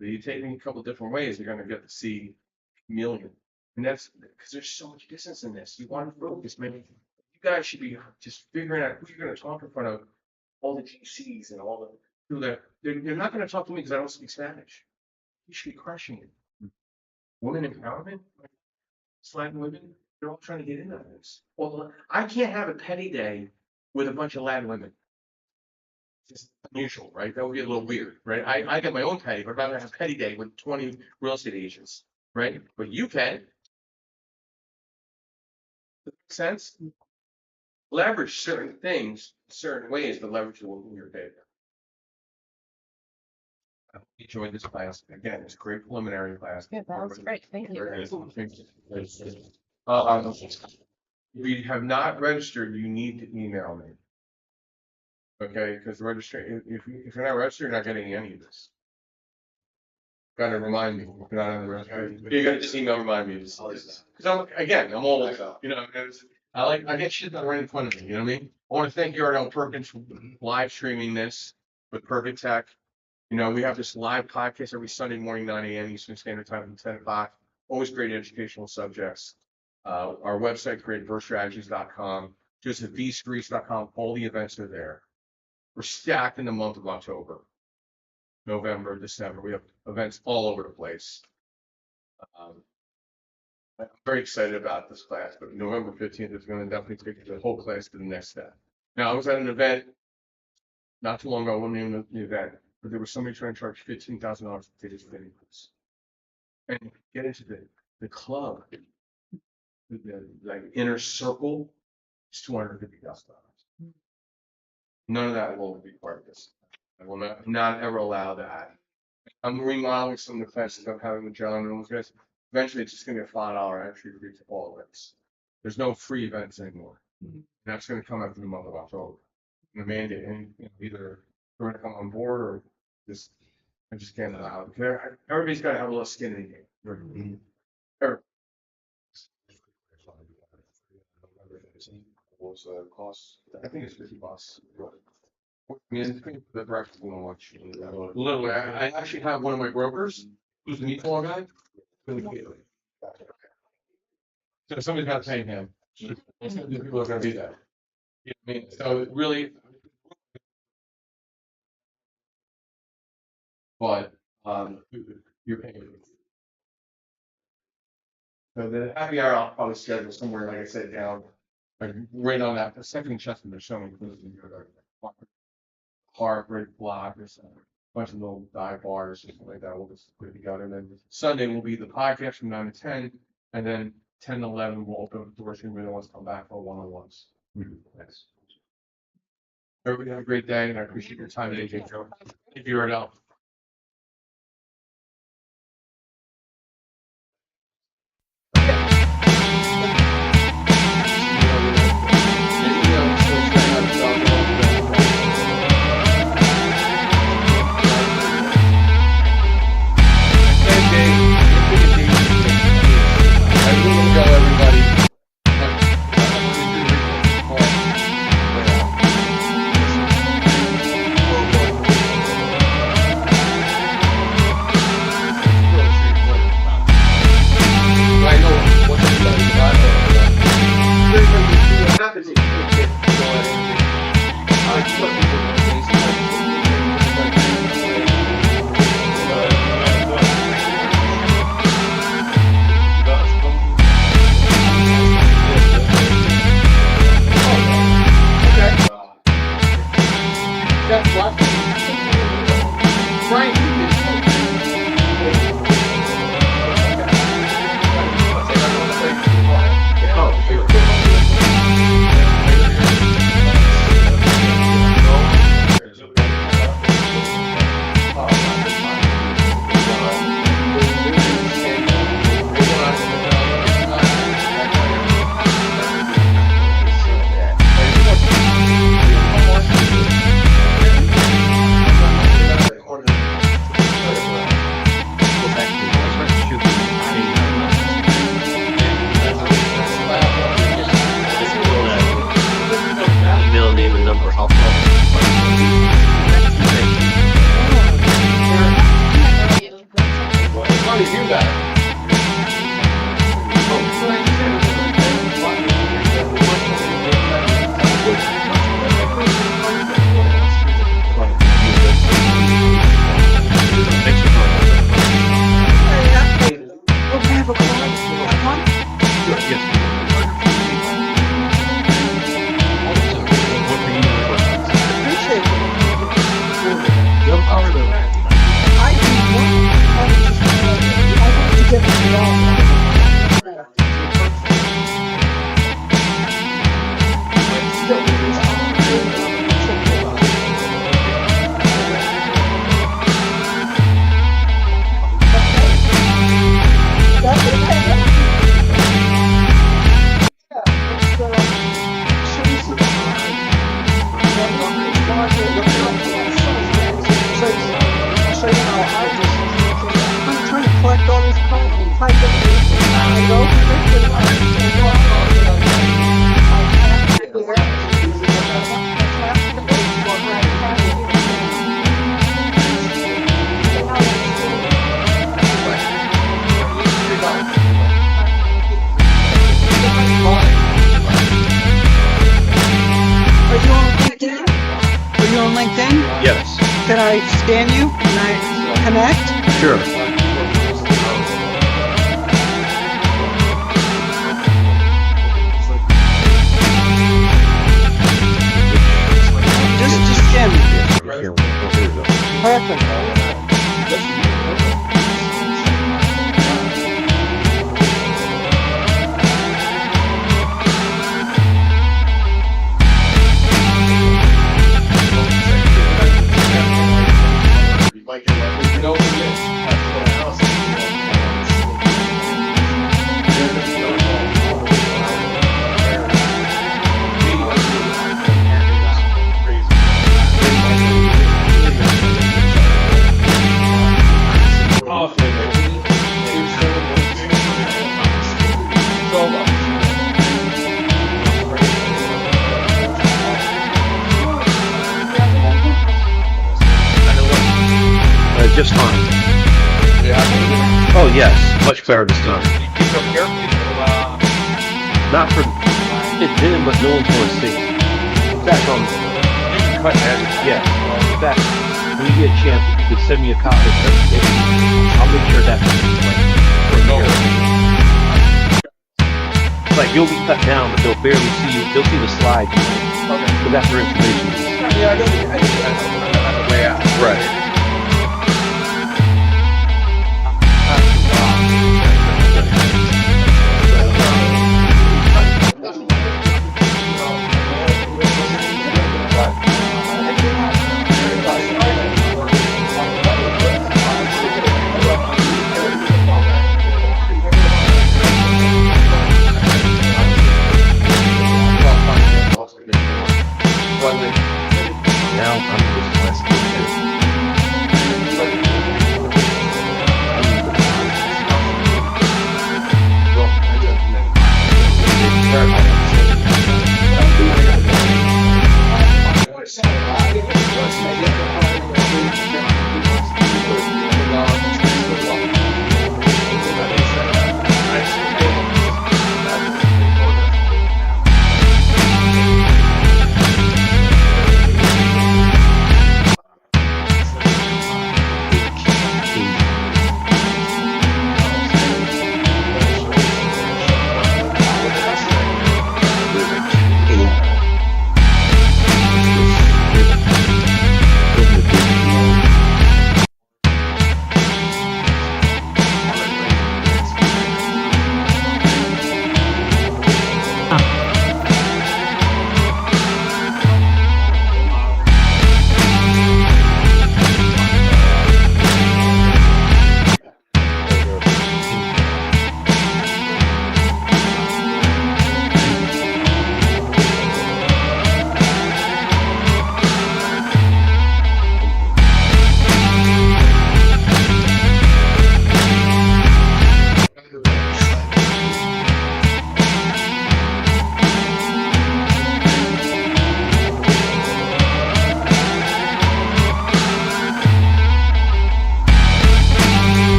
But you take me a couple different ways, you're gonna get to see chameleon. And that's because there's so much distance in this. You want to focus, man. You guys should be just figuring out who you're gonna talk in front of all the GCs and all the people that they're not gonna talk to me because I don't speak Spanish. You should be crushing it. Women empowerment, Latin women, they're all trying to get into this. Well, I can't have a petty day with a bunch of Latin women. Just unusual, right? That would be a little weird, right? I got my own petty, but I'm not gonna have petty day with 20 real estate agents, right? But you can. Does that make sense? Leverage certain things, certain ways to leverage the in your favor. I hope you enjoyed this class. Again, it's a great preliminary class. Yeah, that was great. Thank you. If you have not registered, you need to email me. Okay, because registration, if you're not registered, you're not getting any of this. Gotta remind me, if you're not on the registry. You gotta just email remind me. Because I'm old, you know, I get shit done right in front of me, you know what I mean? I want to thank Yardell Perkins for live streaming this with Perfect Tech. You know, we have this live podcast every Sunday morning, 9 a.m. Eastern Standard Time from 10 o'clock. Always great educational subjects. Our website, creativestrategies.com, josephvscrease.com, all the events are there. We're stacked in the month of October, November, December. We have events all over the place. I'm very excited about this class, but November 15th is going to definitely take the whole class to the next step. Now, I was at an event not too long ago, I won't name the event, but there was somebody trying to charge $15,000 to take this video class. And get into the club, the like inner circle, is $250,000. None of that will be part of this. I will not ever allow that. I'm remodeling some of the classes I'm having with John and those guys. Eventually, it's just going to be a $5 entry fee to all events. There's no free events anymore. That's going to come after the month of October. The mandate, and either they're going to come on board or just I just can't allow it. Everybody's got to have a little skin in the game. What was the cost? I think it's $50. I mean, it's the breakfast lunch. Literally, I actually have one of my brokers who's the meatball guy. So somebody's got to pay him. The people are going to do that. You know what I mean? So really, but you're paying. So the happy hour I'll probably schedule somewhere, like I said, down. Like right on that, the second Chester, there's so many places in here. Harvard block or something, a bunch of little dive bars, something like that. We'll just put it together. And then Sunday will be the podcast from 9 to 10, and then 10 to 11 we'll open up the doors. Anybody wants to come back for one-on-ones. Thanks. Everybody have a great day, and I appreciate your time today, Joe. Thank you, Ardell. I'm trying to collect all this crap and type Are you on LinkedIn? Are you on LinkedIn? Yes, Can I scan you? Can I connect? sure. Just scan me. Perfect. Just fine. Oh, yes, much better this time. Not for, it did, but no one's gonna see. In fact, yeah, in fact, when you get a chance, if you could send me a copy of it, I'll make sure that's like, you'll be cut down, but they'll barely see you, they'll see the slides, but that's their information. Yeah, I know the way out. Right. Now I'm just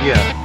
Yeah,